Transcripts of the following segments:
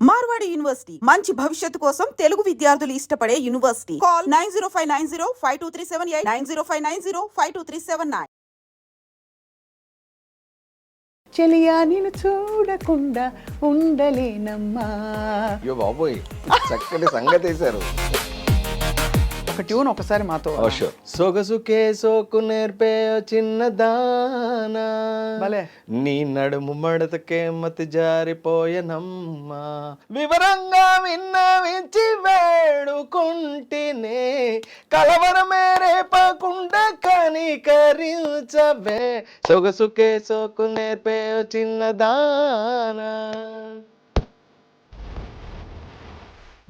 Marwadi university మంచి భవిష్యత్తు కోసం తెలుగు విద్యార్థులు ఇష్టపడే యూనివర్సిటీ. కాల్ 9059052378 9059052379. చెలియా నిన్ను చూడకుండా ఉండలేనమ్మా. అయ్యో బాబోయ్, చక్కటి సంగతి వేశారు. ఒక ట్యూన్ ఒకసారి మాతో. సొగసుకే సోకు నేర్పే చిన్నదానా, భలే. నీ నడుము మడతకే మతి జారిపోయనమ్మా, వివరంగా విన్నవించి వేడుకుంటేనే కలవరమే రేపకుండా కనికరించవే, సొగసుకే సోకు నేర్పే చిన్నదానా.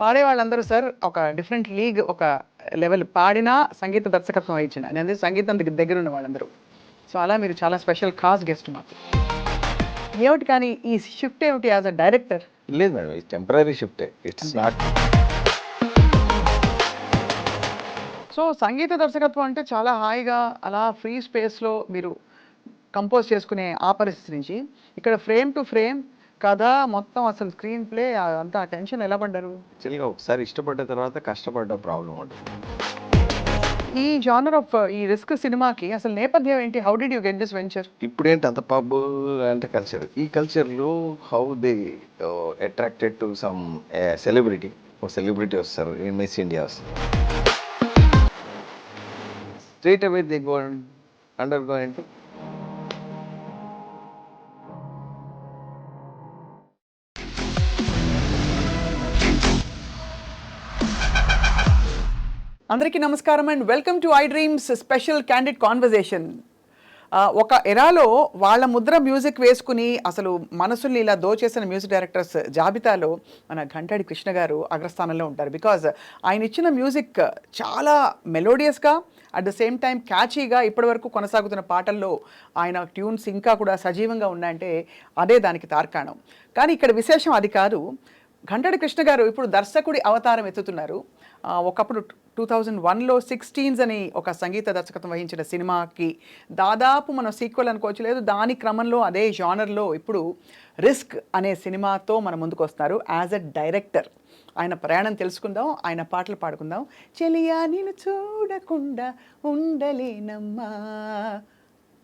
పాడే వాళ్ళందరూ సార్ ఒక డిఫరెంట్ లీగ్, ఒక లెవెల్. పాడినా సంగీత దర్శకత్వం వహించిన, నేను సంగీతం దగ్గర ఉన్న వాళ్ళందరూ. సో అలా మీరు చాలా స్పెషల్ ఖాస్ గెస్ట్ మాకు. ఏమిటి కానీ ఈ షిఫ్ట్ ఏమిటి యాజ్ అ డైరెక్టర్? లేదు మేడం, ఇది temporary shift, it's not. So సంగీత దర్శకత్వం అంటే చాలా హాయిగా అలా ఫ్రీ స్పేస్లో మీరు కంపోజ్ చేసుకునే ఆ పరిస్థితి నుంచి ఇక్కడ ఫ్రేమ్ టు ఫ్రేమ్ కథ మొత్తం, అసలు స్క్రీన్ ప్లే అంతా టెన్షన్ ఎలా పడ్డారు? యాక్చువల్గా ఒకసారి ఇష్టపడ్డ తర్వాత కష్టపడ్డ ప్రాబ్లం ఉంటుంది. ఈ జానర్ ఆఫ్ ఈ రిస్క్ సినిమాకి అసలు నేపథ్యం ఏంటి? How did you get this venture? ఇప్పుడేంటి అంత పబ్ అంటే కల్చర్, ఈ కల్చర్లో how they attracted to some celebrity. ఓ సెలబ్రిటీ వస్తారు, మిస్ ఇండియా వస్తారు, straight away they go under go అంటే అందరికీ నమస్కారం and welcome to iDreams special candid conversation. ఒక ఎరాలో వాళ్ళ ముద్ర మ్యూజిక్ వేసుకుని అసలు మనసుల్ని ఇలా దోచేసిన మ్యూజిక్ డైరెక్టర్స్ జాబితాలో మన ఘంటాడి కృష్ణ గారు అగ్రస్థానంలో ఉంటారు. బికాజ్ ఆయన ఇచ్చిన మ్యూజిక్ చాలా మెలోడియస్గా, అట్ ద సేమ్ టైం క్యాచీగా ఇప్పటివరకు కొనసాగుతున్న పాటల్లో ఆయన ట్యూన్స్ ఇంకా కూడా సజీవంగా ఉన్నాయంటే అదే దానికి తార్కాణం. కానీ ఇక్కడ విశేషం అది కాదు. ఘంటాడి కృష్ణ గారు ఇప్పుడు దర్శకుడి అవతారం ఎత్తుతున్నారు. ఒకప్పుడు 2001లో 16 అని ఒక సంగీత దర్శకత్వం వహించిన సినిమాకి దాదాపు మనం సీక్వెల్ అనుకోవచ్చు, లేదు దాని క్రమంలో అదే జానర్లో ఇప్పుడు రిస్క్ అనే సినిమాతో మన ముందుకు వస్తున్నారు యాజ్ అ డైరెక్టర్. ఆయన ప్రయాణం తెలుసుకుందాం, ఆయన పాటలు పాడుకుందాం. చెలియా నిన్ను చూడకుండా ఉండలేనమ్మా.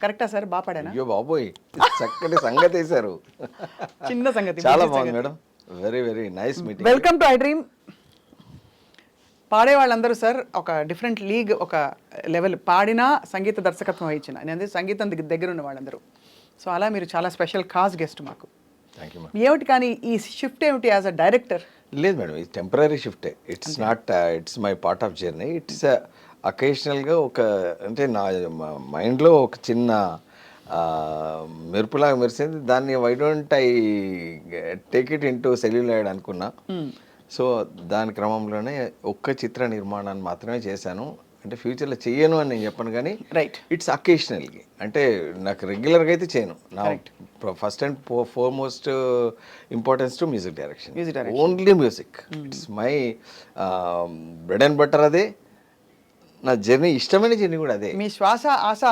కరెక్టా సార్? బాగా పాడానా? అయ్యో బాబోయ్, చక్కటి సంగతి వేశారు. చిన్న సంగతి, చాలా బాగుంది madam. Very very nice meeting. Welcome to I dream. పాడే వాళ్ళందరూ సార్ ఒక డిఫరెంట్ లీగ్, ఒక లెవెల్. పాడినా సంగీత దర్శకత్వం వహించిన, నేను సంగీతం దగ్గర ఉన్న వాళ్ళందరూ. సో అలా మీరు చాలా స్పెషల్ ఖాస్ గెస్ట్ మాకు. Thank you madam. ఏమిటి కానీ ఈ షిఫ్ట్ ఏమిటి యాజ్ అ డైరెక్టర్? లేదు మేడం, ఇది టెంపరీ షిఫ్టే, it's not, it's my part of journey. It's అకేషనల్గా ఒక అంటే నా మైండ్లో ఒక చిన్న మెరుపులాగా మెరిసింది. దాన్ని why don't I take it into celluloid అనుకున్నా. సో దాని క్రమంలోనే ఒక్క చిత్ర నిర్మాణాన్ని మాత్రమే చేశాను. అంటే ఫ్యూచర్లో చెయ్యను అని నేను చెప్పను, కానీ రైట్, ఇట్స్ అకేషనల్గా. అంటే నాకు రెగ్యులర్గా అయితే చేయను. నా first and foremost importance to music direction, only music. It's my bread and butter. అదే నా జర్నీ, ఇష్టమైన జర్నీ కూడా అదే. మీ శ్వాస ఆశ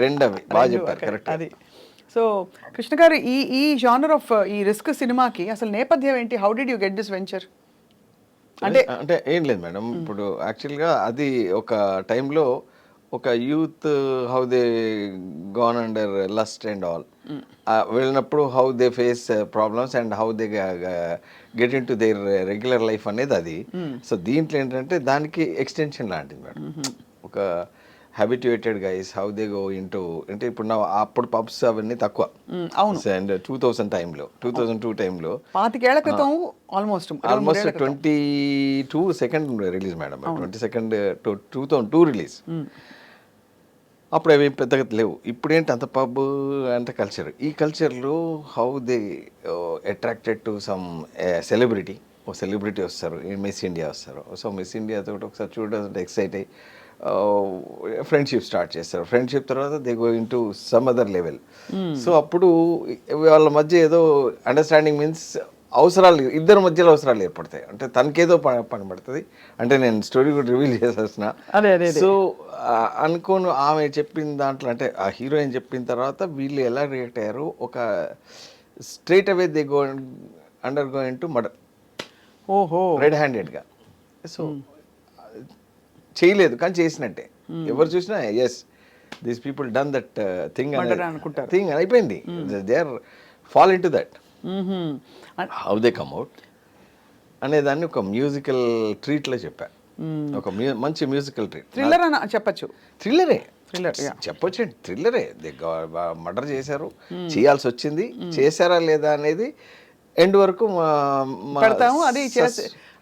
రెండవి బాగా చెప్పారు, కరెక్ట్. అది. సో కృష్ణ గారు ఈ జానర్ ఆఫ్ ఈ రిస్క్ సినిమాకి అసలు నేపథ్యం ఏంటి? How did you get this venture? అంటే ఏం లేదు మేడం, ఇప్పుడు యాక్చువల్గా అది ఒక టైంలో ఒక youth how they gone under lust and all వెళ్ళినప్పుడు how they face problems and how they get into their regular life అనేది అది. సో దీంట్లో ఏంటంటే దానికి ఎక్స్టెన్షన్ లాంటిది మేడం. ఒక హ్యాబిట్యుయేటెడ్ guys how they go into, అంటే ఇప్పుడు నా అప్పుడు పబ్స్ అవన్నీ తక్కువ. అవును. అండ్ 2000 టైంలో, 2002 టైంలో, 25 ఏళ్ల క్రితం almost 22 second release madam, 2002 release. అప్పుడు అవి పెద్దగా లేవు. ఇప్పుడేంటి అంత పబ్ అంటే కల్చర్, ఈ కల్చర్లో how they attracted to some celebrity. ఓ సెలబ్రిటీ వస్తారు, మిస్ ఇండియా వస్తారు. సో మిస్ ఇండియా తోటి ఒకసారి చూడాలంటే ఎక్సైట్ అయ్యి ఫ్రెండ్షిప్ స్టార్ట్ చేస్తారు. ఫ్రెండ్షిప్ తర్వాత they go into some other level. So అప్పుడు వాళ్ళ మధ్య ఏదో అండర్స్టాండింగ్ మీన్స్ అవసరాలు, ఇద్దరి మధ్యలో అవసరాలు ఏర్పడతాయి. అంటే తనకేదో పని పడుతుంది. అంటే నేను స్టోరీ కూడా రివీల్ చేసేసిన. సో అనుకోను ఆమె చెప్పిన దాంట్లో, అంటే ఆ హీరోయిన్ చెప్పిన తర్వాత వీళ్ళు ఎలా రియాక్ట్ అయ్యారు, ఒక straight away they go under going to murder ఓహో. రెడ్ హ్యాండెడ్గా. సో చేయలేదు కానీ చేసినట్టే. ఎవరు చూసినా yes these people done that thing Murder అనుకుంటారు. థింగ్ అయిపోయింది. They are fall into that. How they come out అనేదాన్ని ఒక మ్యూజికల్ ట్రీట్లో చెప్పా. ఒక మంచి మ్యూజికల్ ట్రీట్. థ్రిల్లర్ అని చెప్పచ్చు. థ్రిల్లరే థ్రిల్లర్ చెప్పొచ్చు. థ్రిల్లరే. మర్డర్ చేశారు, చేయాల్సి వచ్చింది, చేశారా లేదా అనేది ఎండ్ వరకు పెడతాము.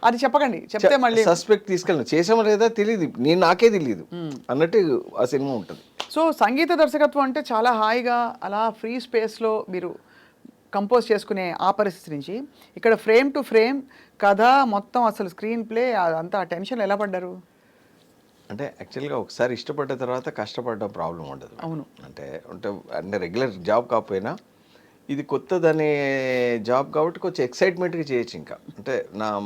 అది చెప్పకండి, చెప్తే మళ్ళీ సస్పెక్ట్ తీసుకెళ్ళను. చేసామా లేదా తెలియదు, నాకే తెలియదు అన్నట్టు ఆ సినిమా ఉంటుంది. సో సంగీత దర్శకత్వం అంటే చాలా హాయిగా అలా ఫ్రీ స్పేస్లో మీరు కంపోజ్ చేసుకునే ఆ పరిస్థితి నుంచి ఇక్కడ ఫ్రేమ్ టు ఫ్రేమ్ కథ మొత్తం అసలు స్క్రీన్ ప్లే అంతా టెన్షన్ ఎలా పడ్డారు? అంటే యాక్చువల్గా ఒకసారి ఇష్టపడ్డ తర్వాత కష్టపడడం ప్రాబ్లం ఉండదు. అవును. అంటే రెగ్యులర్ జాబ్ కాకపోయినా ఇది కొత్తదనే జాబ్ కాబట్టి కొంచెం ఎక్సైట్మెంట్గా చేయొచ్చు. ఇంకా అంటే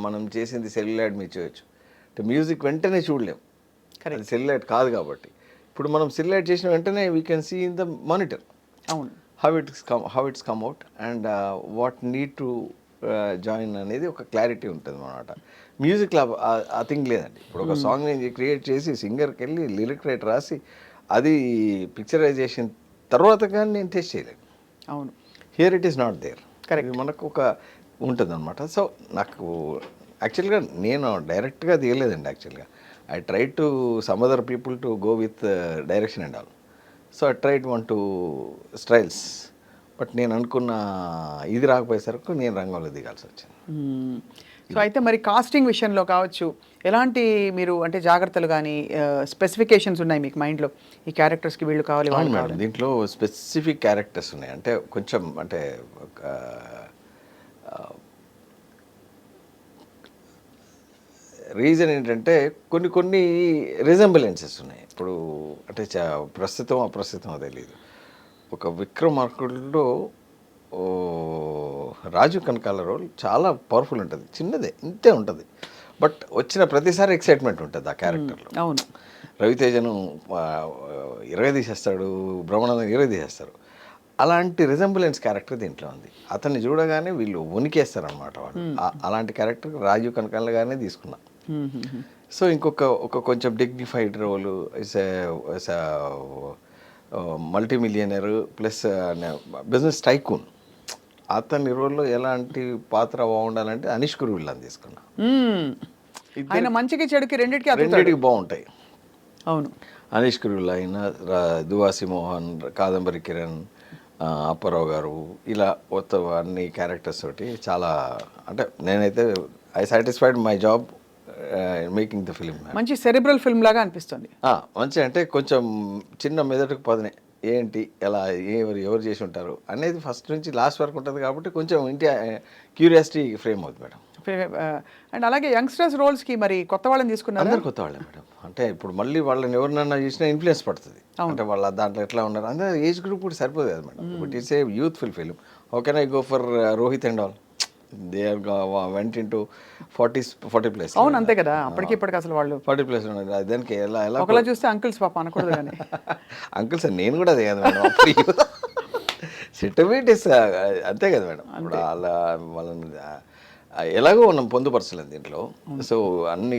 మనం చేసింది సెల్యులాయిడ్ మీద చేయొచ్చు. అంటే మ్యూజిక్ వెంటనే చూడలేం, అది సెల్యులాయిడ్ కాదు కాబట్టి. ఇప్పుడు మనం సెల్యులాయిడ్ చేసిన వెంటనే we can see in the monitor. అవును. How it's come out and what need to join అనేది ఒక క్లారిటీ ఉంటుంది అన్నమాట. మ్యూజిక్లో ఆ థింగ్ లేదండి. ఇప్పుడు ఒక సాంగ్ నేను క్రియేట్ చేసి సింగర్కి వెళ్ళి లిరిక్ రైట్ రాసి అది పిక్చరైజేషన్ తర్వాత కానీ నేను టెస్ట్ చేయలేదు. అవును. Here it is not there. Correct. మనకు ఒక ఉంటుంది అనమాట. సో నాకు యాక్చువల్గా నేను డైరెక్ట్గా తీయలేదండి. యాక్చువల్గా I try to some other people to go with direction and all. So I tried 1-2 styles. But నేను అనుకున్న ఇది రాకపోయేసరికి నేను రంగంలో దిగాల్సి వచ్చింది. సో అయితే మరి కాస్టింగ్ విషయంలో కావచ్చు ఎలాంటి మీరు అంటే జాగ్రత్తలు కానీ స్పెసిఫికేషన్స్ ఉన్నాయి మీకు మైండ్లో? ఈ క్యారెక్టర్స్కి వీళ్ళు కావాలి వాళ్ళు మేడం. దీంట్లో స్పెసిఫిక్ క్యారెక్టర్స్ ఉన్నాయి. అంటే కొంచెం అంటే రీజన్ ఏంటంటే కొన్ని రిజంబులెన్సెస్ ఉన్నాయి. ఇప్పుడు అంటే ప్రస్తుతం అప్రస్తుతం తెలియదు. ఒక విక్రమార్కుడులో రాజు కనకాల రోల్ చాలా పవర్ఫుల్ ఉంటుంది. చిన్నదే ఇంతే ఉంటుంది, బట్ వచ్చిన ప్రతిసారి ఎక్సైట్మెంట్ ఉంటుంది ఆ క్యారెక్టర్లో. అవును. రవితేజను ఇరగదీసేస్తాడు, బ్రహ్మానందం ఇరగదీసేస్తారు. అలాంటి రిజంబులెన్స్ క్యారెక్టర్ దీంట్లో ఉంది. అతన్ని చూడగానే వీళ్ళు వణికేస్తారనమాట వాళ్ళు. అలాంటి క్యారెక్టర్ రాజీవ్ కనకాలగానే తీసుకున్నా. సో ఇంకొక కొంచెం dignified role is multi millionaire plus business tycoon. అతని రోల్లో ఎలాంటి పాత్ర బాగుండాలంటే అనీష్ కురువిల్లాని తీసుకున్నా. ఆయన మంచికి చెడుకి రెండింటికి బాగుంటాయి. అవును. అనీష్ కురువిల్లా అయినా, దువాసి మోహన్, కాదంబరి కిరణ్, అప్పారావు గారు, ఇలా మొత్తం అన్ని క్యారెక్టర్స్ తోటి చాలా అంటే నేనైతే I satisfied my job making the film. మంచి సెరిబ్రల్ ఫిల్మ్ లాగా అనిపిస్తుంది. మంచి అంటే కొంచెం చిన్న మెదడుకు పదనే ఏంటి ఎలా ఎవరు చేసి ఉంటారు అనేది ఫస్ట్ నుంచి లాస్ట్ వరకు ఉంటుంది కాబట్టి కొంచెం ఇంటి క్యూరియాసిటీ ఫ్రేమ్ అవుతుంది మేడం. అండ్ అలాగే యంగ్స్టర్స్ రోల్స్కి మరి కొత్త వాళ్ళని తీసుకున్నారు. అందరు కొత్త వాళ్ళే మేడం. అంటే ఇప్పుడు మళ్ళీ వాళ్ళని ఎవరినన్నా చూసినా ఇన్ఫ్లుయెన్స్ పడుతుంది. అంటే వాళ్ళ దాంట్లో ఎట్లా ఉన్నారు అందరూ ఏజ్ గ్రూప్ కూడా సరిపోదు కదా మేడం. But it's a youthful film. How can I go for Rohit and all? They are went into 40+ అవును, అంతే కదా. అప్పటికి ఇప్పటికి అసలు వాళ్ళు 40+ ఉన్నారు. దానికి ఎలా ఒకలా చూస్తే అంకుల్స్ పాప అనకూడదు కానీ అంకుల్స్ నేను కూడా అదే కదా మేడం. సెటిల్మెంట్ అంతే కదా మేడం. ఇప్పుడు వాళ్ళని ఎలాగో మనం పొందుపరచలేదు దీంట్లో. సో అన్ని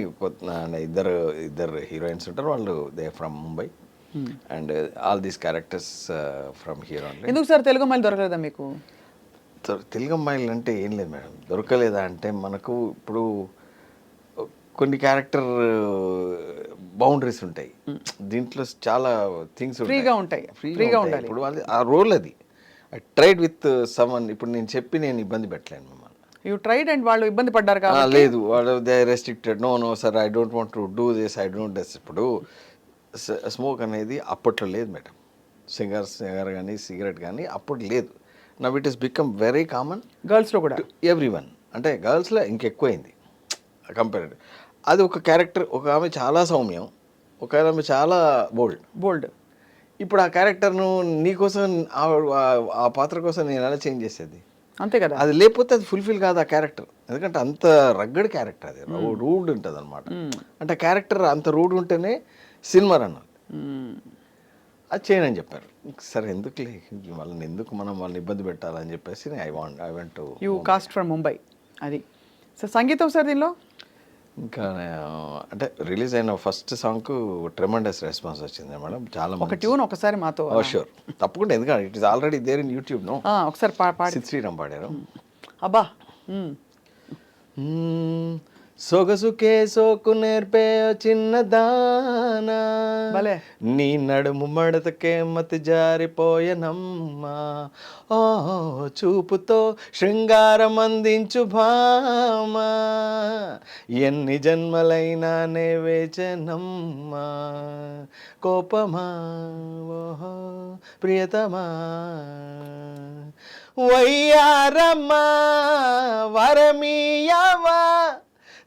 ఇద్దరు హీరోయిన్స్ ఉంటారు. వాళ్ళు they from Mumbai and all these characters from hero. ఎందుకు సార్ తెలుగు అమ్మాయిలు దొరకలేదా మీకు? తెలుగు అమ్మాయిలు అంటే ఏం లేదు మేడం. దొరకలేదా అంటే మనకు ఇప్పుడు కొన్ని క్యారెక్టర్ బౌండరీస్ ఉంటాయి. దీంట్లో చాలా థింగ్స్ ఫ్రీగా ఉంటాయి. ఇప్పుడు ఆ రోల్ అది ఐ ట్రైడ్ విత్ సమ్వన్. ఇప్పుడు నేను ఇబ్బంది పెట్టలేను మిమ్మల్ని. యూ ట్రైడ్ అండ్ వాళ్ళు ఇబ్బంది పడ్డారు కదా? లేదు, వాళ్ళు they restricted. No sir I don't want to do this, I don't does. ఇప్పుడు స్మోక్ అనేది అప్పట్లో లేదు మేడం. సిగర్ కానీ సిగరెట్ కానీ అప్పుడు లేదు. Now it is become very common గర్ల్స్లో కూడా, ఎవ్రీవన్. అంటే గర్ల్స్లో ఇంకెక్కువైంది కంపేర్డ్. అది ఒక క్యారెక్టర్. ఒక ఆమె చాలా సౌమ్యం, ఒక ఆమె చాలా బోల్డ్. ఇప్పుడు ఆ క్యారెక్టర్ను నీకోసం ఆ పాత్ర కోసం నేను ఎలా చేంజ్ చేసేది? అంతే కదా. అది లేకపోతే అది ఫుల్ఫిల్ కాదు ఆ క్యారెక్టర్. ఎందుకంటే అంత రగ్గడ్ క్యారెక్టర్, అది రూడ్ ఉంటుంది అనమాట. అంటే క్యారెక్టర్ అంత రూడ్ ఉంటేనే సినిమా అన్నది. అది చేయనని చెప్పారు. సరే ఎందుకు వాళ్ళని వాళ్ళని ఇబ్బంది పెట్టాలని చెప్పేసి I want to. You cast from Mumbai. అది సో సంగీతం సార్ దీనిలో ఇంకా అంటే రిలీజ్ అయిన ఫస్ట్ సాంగ్కు ట్రెమండస్ రెస్పాన్స్ వచ్చింది మేడం. చాలా ఒక ట్యూన్ ఒకసారి మాతో షూర్ తప్పకుండా, ఎందుకంటే it is already there in YouTube. No ఒకసారి పాడి సిద్ శ్రీరామ్ పాడారు. అబ్బా సొగసుకే సోకు నేర్పే చిన్నదానా, భలే. నీ నడుము మడతకే మతి జారిపోయనమ్మా, ఓ చూపుతో శృంగారం అందించు భామా, ఎన్ని జన్మలైనా నే వేచనమ్మా, కోపమా ఓహో ప్రియతమా, వయ్యారమ్మా వరమీయవా,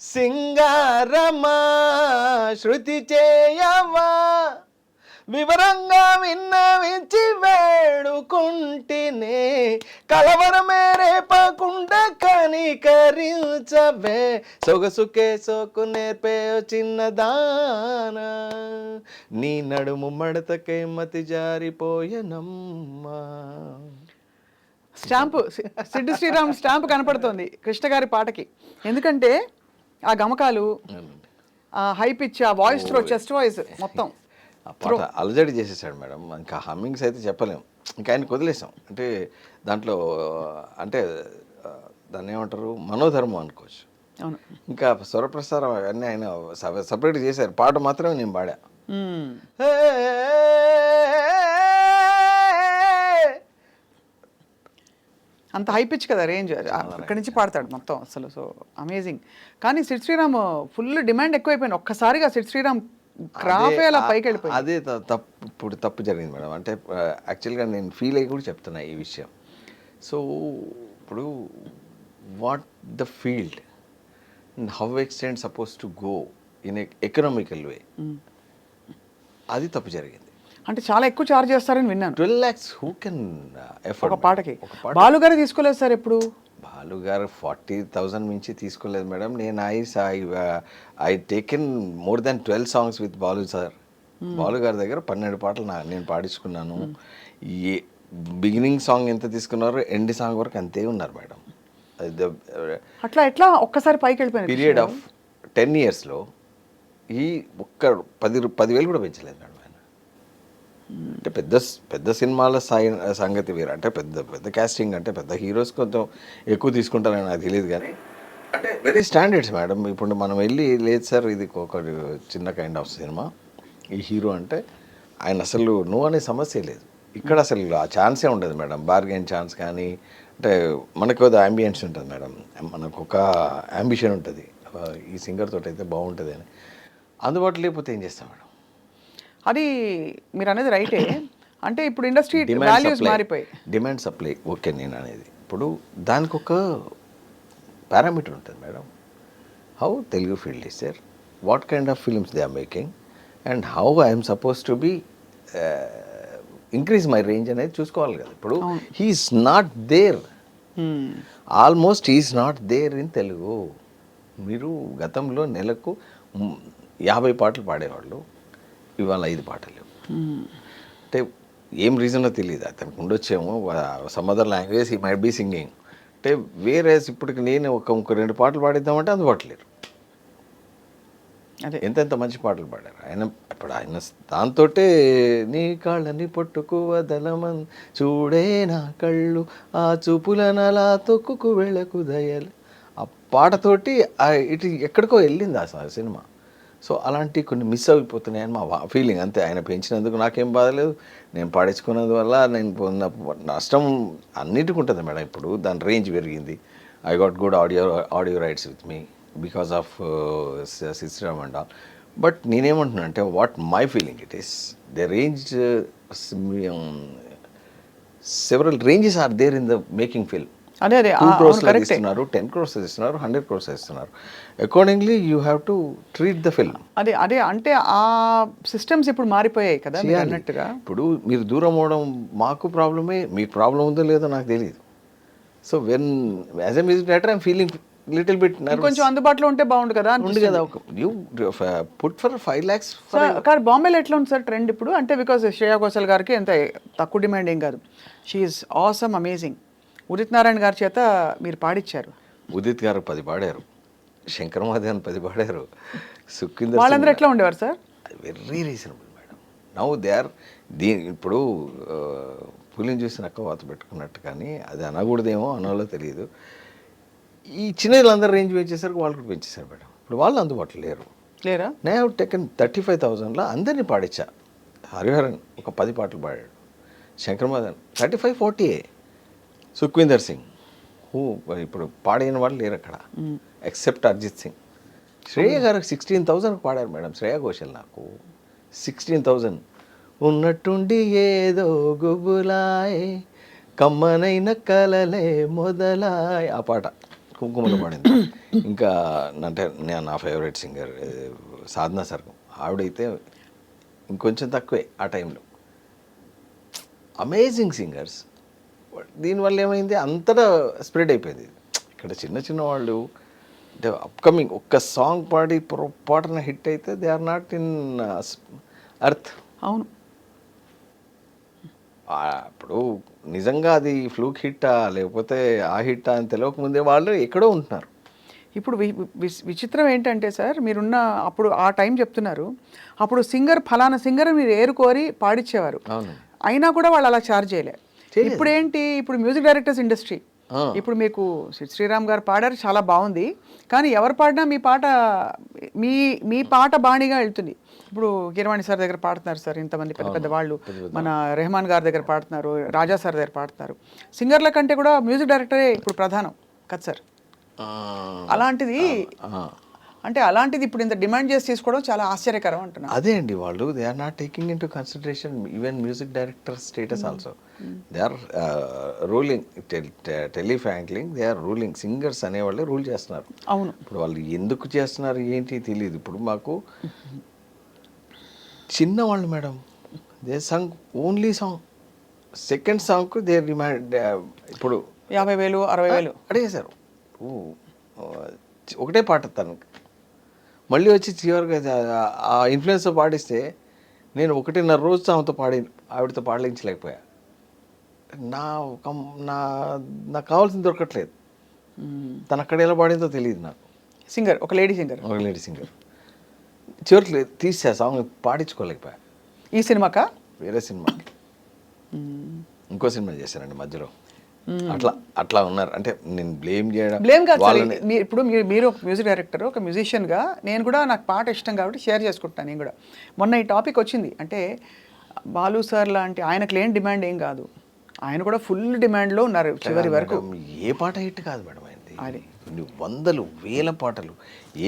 సింగారమా శృతి చేయవా, వివరంగా విన్నవించి వేడుకుంటేనే కలవరమే రేపకుండా కనికరించవే, సొగసుకే సోకు నేర్పే చిన్నదానా, నీ నడుము మడతకే మతి జారిపోయనమ్మా. స్టాంపు సిద్ధు శ్రీరామ్ స్టాంపు కనపడుతోంది కృష్ణ గారి పాటకి. ఎందుకంటే ఆ గమకాలు, ఆ హై పిచ్, ఆ వాయిస్ త్రో, చెస్ట్ వాయిస్ మొత్తం ఆ పాట అలజడి చేసేసాడు మేడం. ఇంకా హమ్మింగ్స్ అయితే చెప్పలేం, ఇంకా ఆయనకు వదిలేసాం. అంటే దాంట్లో అంటే దాన్ని ఏమంటారు, మనోధర్మం అనుకోవచ్చు. అవును. ఇంకా స్వరప్రసారం అవన్నీ ఆయన సపరేట్ చేశారు, పాట మాత్రమే నేను పాడా. అంత హై పిచ్ కదా రేంజ్, అక్కడి నుంచి పాడతాడు మొత్తం అసలు. So amazing. కానీ సిద్ శ్రీరామ్ ఫుల్ డిమాండ్ ఎక్కువైపోయింది, ఒక్కసారిగా సిద్ శ్రీరామ్ క్రాఫ్ అలా పైకి వెళ్ళిపోయింది. అదే ఇప్పుడు తప్పు జరిగింది మేడం. అంటే యాక్చువల్గా నేను ఫీల్ అయ్యి కూడా చెప్తున్నా ఈ విషయం. సో ఇప్పుడు what the field and how extend suppose to go in economical way, అది తప్పు జరిగింది. అంటే చాలా ఎక్కువ చార్జ్ చేస్తారని విన్నాను. 12 lakhs హూ కెన్ ఎఫర్డ్ ఒక పాటకి. బాలు గారు తీసుకోలేదు సార్ ఎప్పుడు? బాలు గారు 40,000 మించి తీసుకోలేదు మేడం. నేను I taken more than 12 songs with Balu sir. Balu గారి దగ్గర 12 పాటలు నేను పాడించుకున్నాను. ఏ బిగినింగ్ సాంగ్ ఎంత తీసుకున్నారో ఎండ్ సాంగ్ వరకు అంతే ఉన్నారు మేడం. అట్లా ఎట్లా ఒక్కసారి పైకి వెళ్ళిపోయింది? పీరియడ్ ఆఫ్ 10 yearsలో ఈ ఒక్క 10,000 కూడా పెంచలేదు మేడం ఆయన. అంటే పెద్ద సినిమాల సంగతి వేరు. అంటే పెద్ద కాస్టింగ్, అంటే పెద్ద హీరోస్ కొంచెం ఎక్కువ తీసుకుంటారని నాకు తెలియదు, కానీ అంటే వెరీ స్టాండర్డ్స్ మేడం. ఇప్పుడు మనం వెళ్ళి లేదు సార్ ఇది ఒక చిన్న కైండ్ ఆఫ్ సినిమా, ఈ హీరో అంటే ఆయన అసలు నువ్వు అనే సమస్య లేదు. ఇక్కడ అసలు ఆ ఛాన్సే ఉండదు మేడం, బార్గెన్ ఛాన్స్ కానీ. అంటే మనకు ఒక అంబియన్స్ ఉంటుంది మేడం, మనకు ఒక అంబిషన్ ఉంటుంది, ఈ సింగర్ తోటి అయితే బాగుంటుంది అని. అందుబాటులో లేకపోతే ఏం చేస్తాం మేడం? అది మీరు అనేది రైటే. అంటే ఇప్పుడు ఇండస్ట్రీ వాల్యూస్ మారిపోయి, డిమాండ్ సప్లై. ఓకే, నేను అనేది ఇప్పుడు దానికి ఒక పారామీటర్ ఉంటుంది madam. How Telugu field is there, what kind of films they are making, and how I'm suppose to be increase my range అనేది చూసుకోవాలి కదా. ఇప్పుడు he's not there, almost he's not there in Telugu. మీరు గతంలో నెలకు 50 పాటలు పాడేవాళ్ళు, ఇవాళ 5 పాటలు. అంటే ఏం రీజనో తెలియదు, అతనికి ఉండొచ్చేమో some other language he might be singing. అంటే వేరే ఇప్పటికి నేను ఇంకో 2 పాటలు పాడిద్దామంటే అందుబాటులేరు. అదే ఎంతెంత మంచి పాటలు పాడారు ఆయన. ఇప్పుడు ఆయన దాంతో నీ కాళ్ళని పట్టుకు వదలమన్ చూడే నా కళ్ళు, ఆ చూపులనలా తొక్కుకు వెళ్ళకు దయలు, ఆ పాటతోటి ఇటు ఎక్కడికో వెళ్ళింది ఆ సినిమా. సో అలాంటి కొన్ని మిస్ అయిపోతున్నాయని మా ఫీలింగ్ అంతే. ఆయన పెంచినందుకు నాకేం బాధలేదు, నేను పాడించుకున్నందువల్ల నేను పొందిన నష్టం అన్నిటికీ ఉంటుంది మేడం. ఇప్పుడు దాని రేంజ్ పెరిగింది. I got good audio rights with me because of Sid Sriram and all. But నేనేమంటున్నా అంటే what my feeling it is the range, several ranges are there in the making film. అదే 2 crores ఇస్తున్నారు, 10 crores ఇస్తున్నారు, 100 crores ఇస్తున్నారు. Accordingly you have to treat the film. అదే అంటే ఆ systems ఇప్పుడు మారిపోయాయి కదా మీరు అన్నట్టుగా. ఇప్పుడు మీరు దూరం అవడం మాకు ప్రాబ్లమే, మీకు ప్రాబ్లం ఉందో లేదో నాకు తెలియదు. So when as a music director I'm feeling little bit కొంచెం అందుబాటులో ఉంటే బాగుండు కదా. ఉంది కదా, యూ పుట్ ఫర్ 5 lakhs. కానీ బాంబేలో ఎట్లా ఉంది సార్ ట్రెండ్ ఇప్పుడు? అంటే బికాస్ శ్రేయా ఘోషల్ గారికి ఎంత తక్కువ డిమాండ్ ఏం కాదు, she's awesome, amazing. Udit Narayan గారి చేత మీరు పాడిచ్చారు. ఉదిత్ గారు 10 పాడారు, శంకర్ మహాదేవన్ 10 పాడారు, సుఖ్వీందర్ వాళ్ళందరూ ఎట్లా ఉండేవారు sir? Very reasonable madam. Now they are ఇప్పుడు పులిని చూసి నక్క వాత పెట్టుకున్నట్టు, కానీ అది అనకూడదేమో అనాలో తెలియదు. ఈ చిన్నలందరూ రేంజ్ పెంచేసరికి వాళ్ళు కూడా పెంచేశారు మేడం. ఇప్పుడు వాళ్ళు అందుబాటులో లేరు. లేరా? నే హ్యావ్ టేకెన్ 35,000లో అందరినీ పాడించా. హరిహరన్ ఒక 10 పాటలు పాడాడు, శంకర్ మదన్ 35-40, సుఖ్వీందర్ సింగ్ ఇప్పుడు పాడిన వాళ్ళు లేరు అక్కడ ఎక్సెప్ట్ అరిజిత్ సింగ్. శ్రేయ గారు 16,000 పాడారు మేడం. శ్రేయ ఘోషల్ నాకు 16,000. ఉన్నట్టుండి ఏదో గుబులాయే కమ్మనైన కలలే మొదలాయ్, ఆ పాట కుంకుమలో పాడింది. ఇంకా అంటే నేను నా ఫేవరెట్ సింగర్ సాధనా సర్గం, ఆవిడైతే ఇంకొంచెం తక్కువే ఆ టైంలో. Amazing singers. దీనివల్ల ఏమైంది, అంతటా స్ప్రెడ్ అయిపోయింది. ఇక్కడ చిన్న చిన్న వాళ్ళు అంటే అప్కమింగ్ ఒక్క సాంగ్ పాడి పొరపాటున హిట్ అయితే they are not in earth. అవును. ఇప్పుడు నిజంగా అది ఫ్లూక్ హిట్టా లేకపోతే ఆ హిట్టా అని తెలియక ముందే వాళ్ళు ఎక్కడో ఉంటున్నారు. ఇప్పుడు విచిత్రం ఏంటంటే సార్, మీరున్న అప్పుడు ఆ టైం చెప్తున్నారు, అప్పుడు సింగర్ ఫలానా సింగర్ మీరు ఏరుకోరి పాడిచ్చేవారు, అయినా కూడా వాళ్ళు అలా ఛార్జ్ చేయలే. ఇప్పుడు ఏంటి, ఇప్పుడు మ్యూజిక్ డైరెక్టర్స్ ఇండస్ట్రీ. ఇప్పుడు మీకు శ్రీరామ్ గారు పాడారు, చాలా బాగుంది, కానీ ఎవరు పాడినా మీ పాట బాణిగా వెళ్తుంది. ఇప్పుడు కీరవాణి సార్ దగ్గర పాడుతున్నారు సార్ ఇంతమంది పెద్ద పెద్ద వాళ్ళు, మన రెహమాన్ గారి దగ్గర పాడుతున్నారు, రాజా సార్ దగ్గర పాడుతున్నారు. సింగర్ల కంటే కూడా మ్యూజిక్ డైరెక్టరే ఇప్పుడు ప్రధానం కదా సార్. అలాంటిది అంటే అలాంటిది ఇప్పుడు ఇంత డిమాండ్ చేసి తీసుకోవడం చాలా ఆశ్చర్యకరం అంటున్నారు. అదే అండి, వాళ్ళు they are not taking into consideration even music director status also. They are ruling, టెలిఫ్ యాంక్లింగ్, దే ఆర్ రూలింగ్. సింగర్స్ అనేవాళ్ళే రూల్ చేస్తున్నారు. అవును. ఇప్పుడు వాళ్ళు ఎందుకు చేస్తున్నారు ఏంటి తెలియదు. ఇప్పుడు మాకు చిన్నవాళ్ళు madam, they sung only song, second సాంగ్కు దే డిమాండ్ ఇప్పుడు 50,000 60,000 అడిగేశారు. ఒకటే పాట తనకు మళ్ళీ వచ్చి చివరిగా ఆ ఇన్ఫ్లుయెన్స్తో పాడిస్తే నేను 1.5 రోజుతో ఆవిడతో పాడలించలేకపోయా. నాకు కావాల్సింది దొరకట్లేదు. తను అక్కడ ఎలా పాడిందో తెలియదు నాకు. సింగర్, ఒక లేడీ సింగర్ చివరికి తీసా సాంగ్, పాడించుకోలేకపోయా. ఈ సినిమాకా? వేరే సినిమాకి, ఇంకో సినిమా చేశానండి మధ్యలో. అట్లా ఉన్నారు. అంటే నేను బ్లేమ్ కాదు సార్. ఇప్పుడు మీరు ఒక మ్యూజిక్ డైరెక్టర్, ఒక మ్యూజిషియన్గా నేను కూడా నాకు పాట ఇష్టం కాబట్టి షేర్ చేసుకుంటాను. నేను కూడా మొన్న ఈ టాపిక్ వచ్చింది అంటే బాలు సార్ లాంటి ఆయనకు లేని డిమాండ్ ఏం కాదు, ఆయన కూడా ఫుల్ డిమాండ్లో ఉన్నారు చివరి వరకు. ఏ పాట హిట్ కాదు మేడం అయింది, వందలు వేల పాటలు.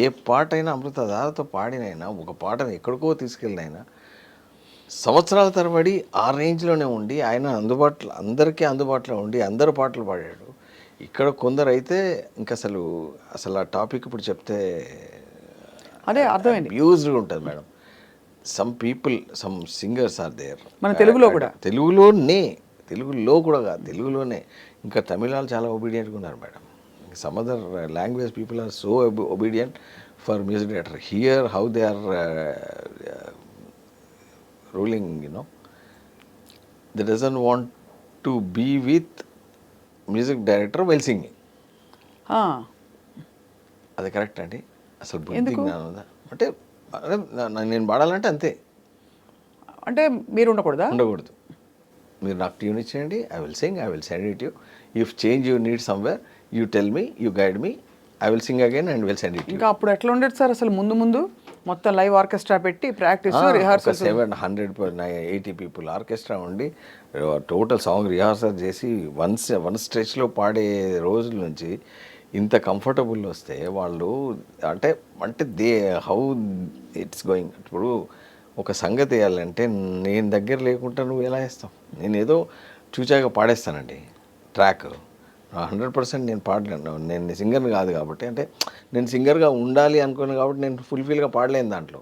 ఏ పాట అయినా అమృతధారతో పాడినైనా, ఒక పాటను ఎక్కడికో తీసుకెళ్ళినైనా సంవత్సరాల తరబడి ఆ రేంజ్లోనే ఉండి ఆయన అందరికీ అందుబాటులో ఉండి అందరు పాటలు పాడాడు. ఇక్కడ కొందరు అయితే ఇంకా అసలు ఆ టాపిక్ ఇప్పుడు చెప్తే అదే అర్థమైంది, యూజ్డ్గా ఉంటుంది madam. Some people, some singers are there మన తెలుగులో కూడా, తెలుగులో కూడా కాదు, తెలుగులోనే. ఇంకా తమిళాలు చాలా ఒబీడియంట్గా ఉన్నారు madam. Some other language people are so obedient for music director. Here how they are ruling, they doesn't want to be with music director while singing. అది కరెక్ట్ అండి. అసలు బుద్ధి జ్ఞానం ఉందా అంటే నేను పాడాలంటే అంతే, అంటే మీరు ఉండకూడదు. మీరు నాకు ట్యూన్ ఇచ్చేయండి, I will sing, I will send it you. If change you need somewhere, you tell me, you guide me, I will sing again and will send it. ఇంకా అప్పుడు ఎట్లా ఉండేది సార్ అసలు? ముందు మొత్తం లైవ్ ఆర్కెస్ట్రా పెట్టి practice rehearsal, 780 people orchestra ఉండి total song rehearsal చేసి వన్ స్ట్రెచ్లో పాడే రోజుల నుంచి ఇంత కంఫర్టబుల్ వస్తే వాళ్ళు అంటే హౌ ఇట్స్ గోయింగ్. ఇప్పుడు ఒక సంగతి వేయాలంటే నేను దగ్గర లేకుండా నువ్వు ఎలా వేస్తావు? నేను ఏదో చూచాగా పాడేస్తానండి ట్రాక్. 100% నేను పాడలేను, నేను సింగర్ని కాదు కాబట్టి. అంటే నేను సింగర్గా ఉండాలి అనుకున్నాను కాబట్టి నేను ఫుల్ఫిల్గా పాడలేను దాంట్లో.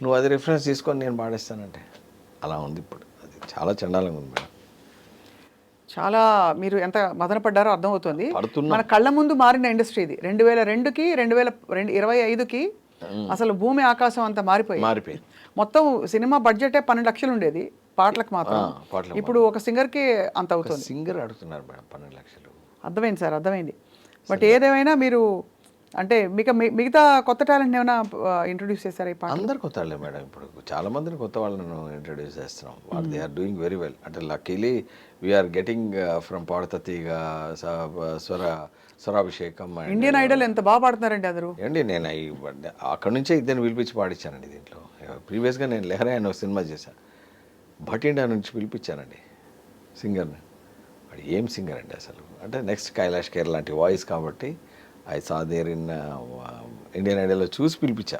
నువ్వు అది రిఫరెన్స్ తీసుకొని నేను పాడేస్తానంటే అలా ఉంది ఇప్పుడు. అది చాలా చండాలంగా ఉంది మేడం. చాలా మీరు ఎంత మదన పడ్డారో అర్థమవుతుంది. మన కళ్ళ ముందు మారిన ఇండస్ట్రీ ఇది. 2002కి 2025కి అసలు భూమి ఆకాశం అంతా మారిపోయింది. మొత్తం సినిమా బడ్జెటే 12 లక్షలు ఉండేది పాటలకు మాత్రం. ఇప్పుడు ఒక సింగర్కి అంత అవుతుంది. సింగర్ అడుగుతున్నారు మేడం 12 లక్షలు. అర్థమైంది సార్, అర్థమైంది. బట్ ఏదేమైనా మీరు అంటే మిగతా కొత్త టాలెంట్ ఏమైనా ఇంట్రొడ్యూస్ చేశారా ఈ పాట? అందరు కొత్త వాళ్ళే మేడం. ఇప్పుడు చాలా మందిని కొత్త వాళ్ళను ఇంట్రడ్యూస్ చేస్తున్నాం. వాళ్ళు they are doing very well. అంటే luckily we are getting from Paadutha Theeyaga Swarabhishekam. Indian Idol ఎంత బాగా పాడుతున్నారండి అందరూ. ఏండి నేను అక్కడ నుంచే ఇద్దరిని పిలిపించి పాడించానండి దీంట్లో. ప్రీవియస్గా నేను లెహరా అని ఒక సినిమా చేశాను. భటిండా నుంచి పిలిపించానండి సింగర్ని. వాడు ఏం సింగర్ అండి అసలు. అంటే నెక్స్ట్ కైలాష్ కేర్ లాంటి వాయిస్ కాబట్టి I saw there in Indian ఐడల్లో చూసి పిలిపించా.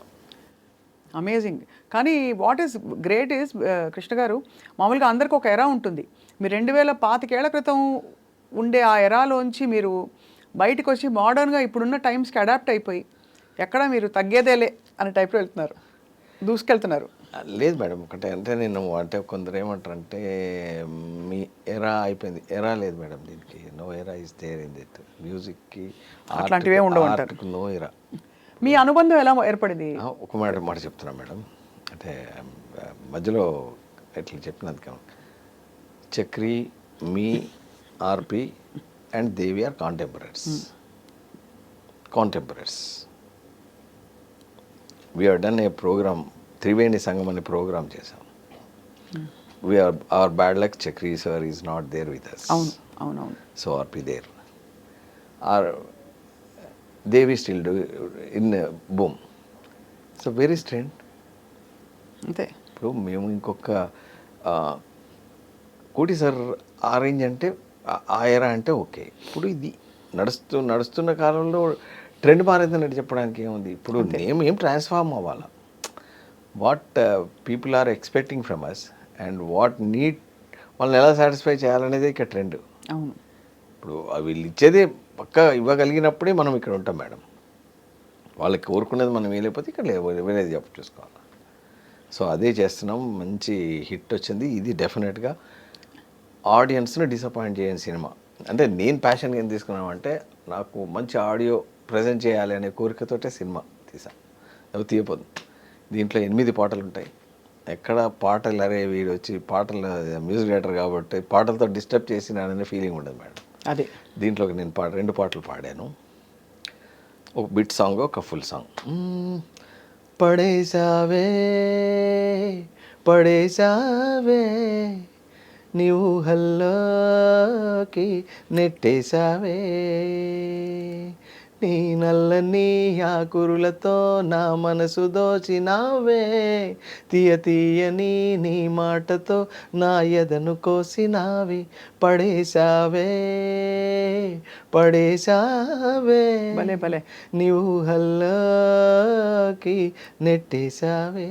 అమేజింగ్. కానీ what is great is Krishna garu, మామూలుగా అందరికి ఒక ఎరా ఉంటుంది. మీరు 2025 క్రితం ఉండే ఆ ఎరాలోంచి మీరు బయటకు వచ్చి మోడర్న్గా ఇప్పుడున్న టైమ్స్కి అడాప్ట్ అయిపోయి ఎక్కడ మీరు తగ్గేదేలే అనే టైప్లో వెళ్తున్నారు, దూసుకెళ్తున్నారు. లేదు మేడం. ఒకటే అంటే నేను అంటే కొందరు ఏమంటారంటే మీ ఎరా అయిపోయింది. ఎరా లేదు మేడం దీనికి. నో ఎరా ఇస్ దేర్ ఇన్ దిట్. మ్యూజిక్కి అట్లాంటివే ఉండవంటారు. నో ఎరా. మీ అనుబంధం ఎలా ఏర్పడింది? ఒక మాట చెప్తున్నా మేడం. అంటే మధ్యలో ఇట్లా చెప్పినందుకు Chakri, me, RP and Devi are contemporaries. We have done a program, Triveni Sangam అనే ప్రోగ్రామ్ చేసాం. We are our bad luck Chakri sir is not there with us. అవునవును. So RP there are Devi still do in boom. So very strength. అంతే. ఇప్పుడు మేము ఇంకొక కోటి sir ఆ range అంటే ఆ ఎరా అంటే ఓకే. ఇప్పుడు ఇది నడుస్తున్న కాలంలో ట్రెండ్ మారేదని చెప్పడానికి ఏముంది. ఇప్పుడు నేమ్ ఏం ట్రాన్స్ఫార్మ్ అవ్వాలా. What people are expecting from us and what need వాళ్ళని ఎలా సాటిస్ఫై చేయాలనేది ఇక్కడ ట్రెండ్. అవును. ఇప్పుడు వీళ్ళు ఇచ్చేది పక్కా ఇవ్వగలిగినప్పుడే మనం ఇక్కడ ఉంటాం మేడం. వాళ్ళకి కోరుకునేది మనం వేయలేకపోతే ఇక్కడ వేరేది చూసుకోవాలి. సో అదే చేస్తున్నాం. మంచి హిట్ వచ్చింది. ఇది డెఫినెట్గా ఆడియన్స్ని డిసప్పాయింట్ చేయని సినిమా. అంటే నేను ప్యాషన్గా ఏం తీసుకున్నామంటే నాకు మంచి ఆడియో ప్రజెంట్ చేయాలి అనే కోరికతోటే సినిమా తీసాను. అవి తీయపోదు. దీంట్లో 8 పాటలు ఉంటాయి. ఎక్కడ పాటలు అరే వీడు వచ్చి పాటలు మ్యూజిక్ డైరెక్టర్ కాబట్టి పాటలతో డిస్టర్బ్ చేసినాననే ఫీలింగ్ ఉండదు మేడం. అదే దీంట్లో నేను 2 పాటలు పాడాను. ఒక బిట్ సాంగ్, ఒక ఫుల్ సాంగ్. పడేసావే నీవు హల్లోకి నెట్టేసావే, నీ నల్లని ఆకురులతో నా మనసు దోచినావే, తీయని నీ మాటతో నా ఎదను కోసినావి, పడేసావే భలే భలే నీవు హల్లోకి నెట్టేసావే.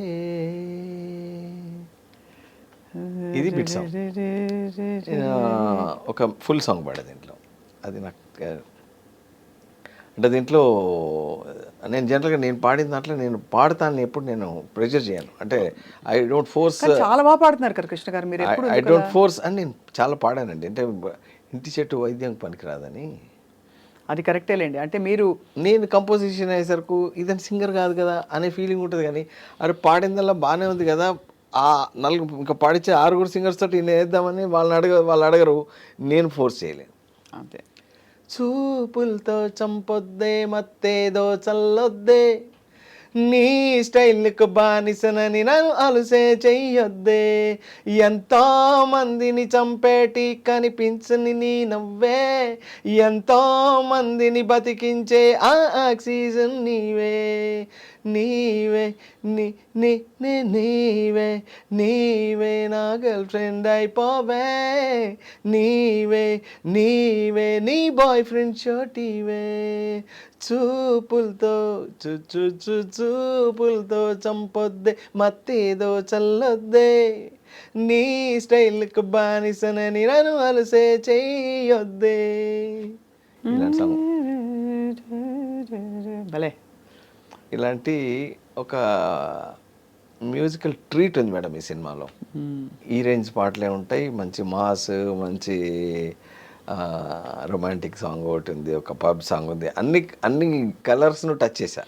ఇది బిట్ సాంగ్. ఒక ఫుల్ సాంగ్ పాడే దీంట్లో. అది నాకు అంటే దీంట్లో నేను జనరల్గా నేను పాడిన దాంట్లో నేను పాడతాను, ఎప్పుడు నేను ప్రెషర్ చేయను. అంటే ఐ డోంట్ ఫోర్స్. చాలా బాగా పాడుతున్నారు కదా కృష్ణ గారు మీరు. ఐ డోంట్ ఫోర్స్ అని నేను చాలా పాడానండి. అంటే ఇంటి చెట్టు వైద్యం పనికిరాదని. అది కరెక్టేలేండి. అంటే మీరు నేను కంపోజిషన్ అయ్యేసరికి ఇదని సింగర్ కాదు కదా అనే ఫీలింగ్ ఉంటుంది. కానీ అరే పాడిందల్లా బాగానే ఉంది కదా, ఆ ఇంకా పాడించే 6 సింగర్స్ తోటి నేను వేద్దామని వాళ్ళు అడగరు. నేను ఫోర్స్ చేయలేను. అంతే. చూపులతో చంపొద్దే మత్తేదో చల్లొద్దే, నీ స్టైల్కు బానిసనని నన్ను అలుసే చెయ్యొద్దే, ఎంతో మందిని చంపేటి కనిపించని నీ నవ్వే, ఎంతో మందిని బతికించే ఆ ఆక్సిజన్ నీవే, నీవే నీవే నా గర్ల్ ఫ్రెండ్ అయిపోవే, నీవే నీ బాయ్ ఫ్రెండ్ చోటివే, చూపులతో చూపులతో చంపొద్దే మత్తేదో చల్లొద్దే, నీ స్టైల్కు బానిసనని నన్ను అలసే చెయ్యొద్దే. ఇలాంటి సాంగ్. భలే. ఇలాంటి ఒక మ్యూజికల్ ట్రీట్ ఉంది మేడం ఈ సినిమాలో. ఈ రేంజ్ పాటలే ఉంటాయి. మంచి మాస్, మంచి రొమాంటిక్ సాంగ్ ఒకటి ఉంది, ఒక పబ్ సాంగ్ ఉంది. అన్ని కలర్స్ను టచ్ చేశా.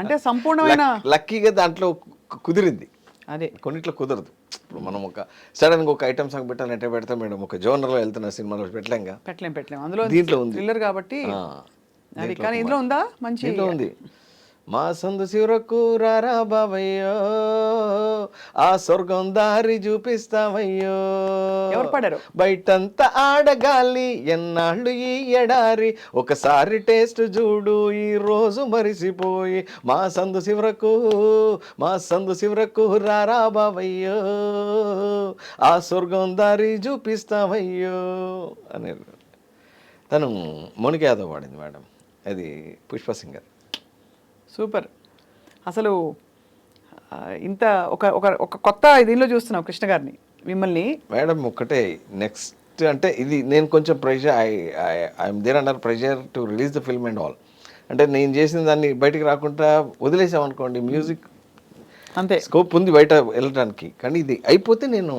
అంటే సంపూర్ణమైన లక్కీగా దాంట్లో కుదిరింది. అదే కొన్నిట్లో కుదరదు. ఇప్పుడు మనం ఒక సడన్గా ఒక ఐటమ్ సాంగ్ పెట్టాలంటే పెడతాం మేడం. ఒక జోనర్లో వెళ్తున్న సినిమాలో పెట్టలేం. అందులో దీంట్లో ఉంది థ్రిల్లర్ కాబట్టి అది కానీ ఇందులో ఉందా మంచి దీంట్లో ఉంది. మా సందు శివరకు రారా బావయ్యో, ఆ స్వర్గం దారి చూపిస్తావయ్యో. ఎవరు పాడారు? బయటంతా ఆడగాలి ఎన్నాళ్ళు ఈ ఎడారి, ఒకసారి టేస్ట్ చూడు ఈ రోజు మరిసిపోయి. మా సందు శివరకు రారా బావయ్యో, ఆ స్వర్గం దారి చూపిస్తావయ్యో అని. తను మోనికా యాదవ్ పాడింది మేడం, అది పుష్ప సింగర్. సూపర్. అసలు ఇంత ఒక ఒక ఒక కొత్త దీనిలో చూస్తున్నాం కృష్ణ గారిని, మిమ్మల్ని. మేడం ఒకటే నెక్స్ట్ అంటే ఇది నేను కొంచెం pressure I'm there under pressure to release the film and all. అంటే నేను చేసిన దాన్ని బయటికి రాకుండా వదిలేసామనుకోండి, మ్యూజిక్ అంతే స్కోప్ ఉంది బయట వెళ్ళడానికి, కానీ ఇది అయిపోతే నేను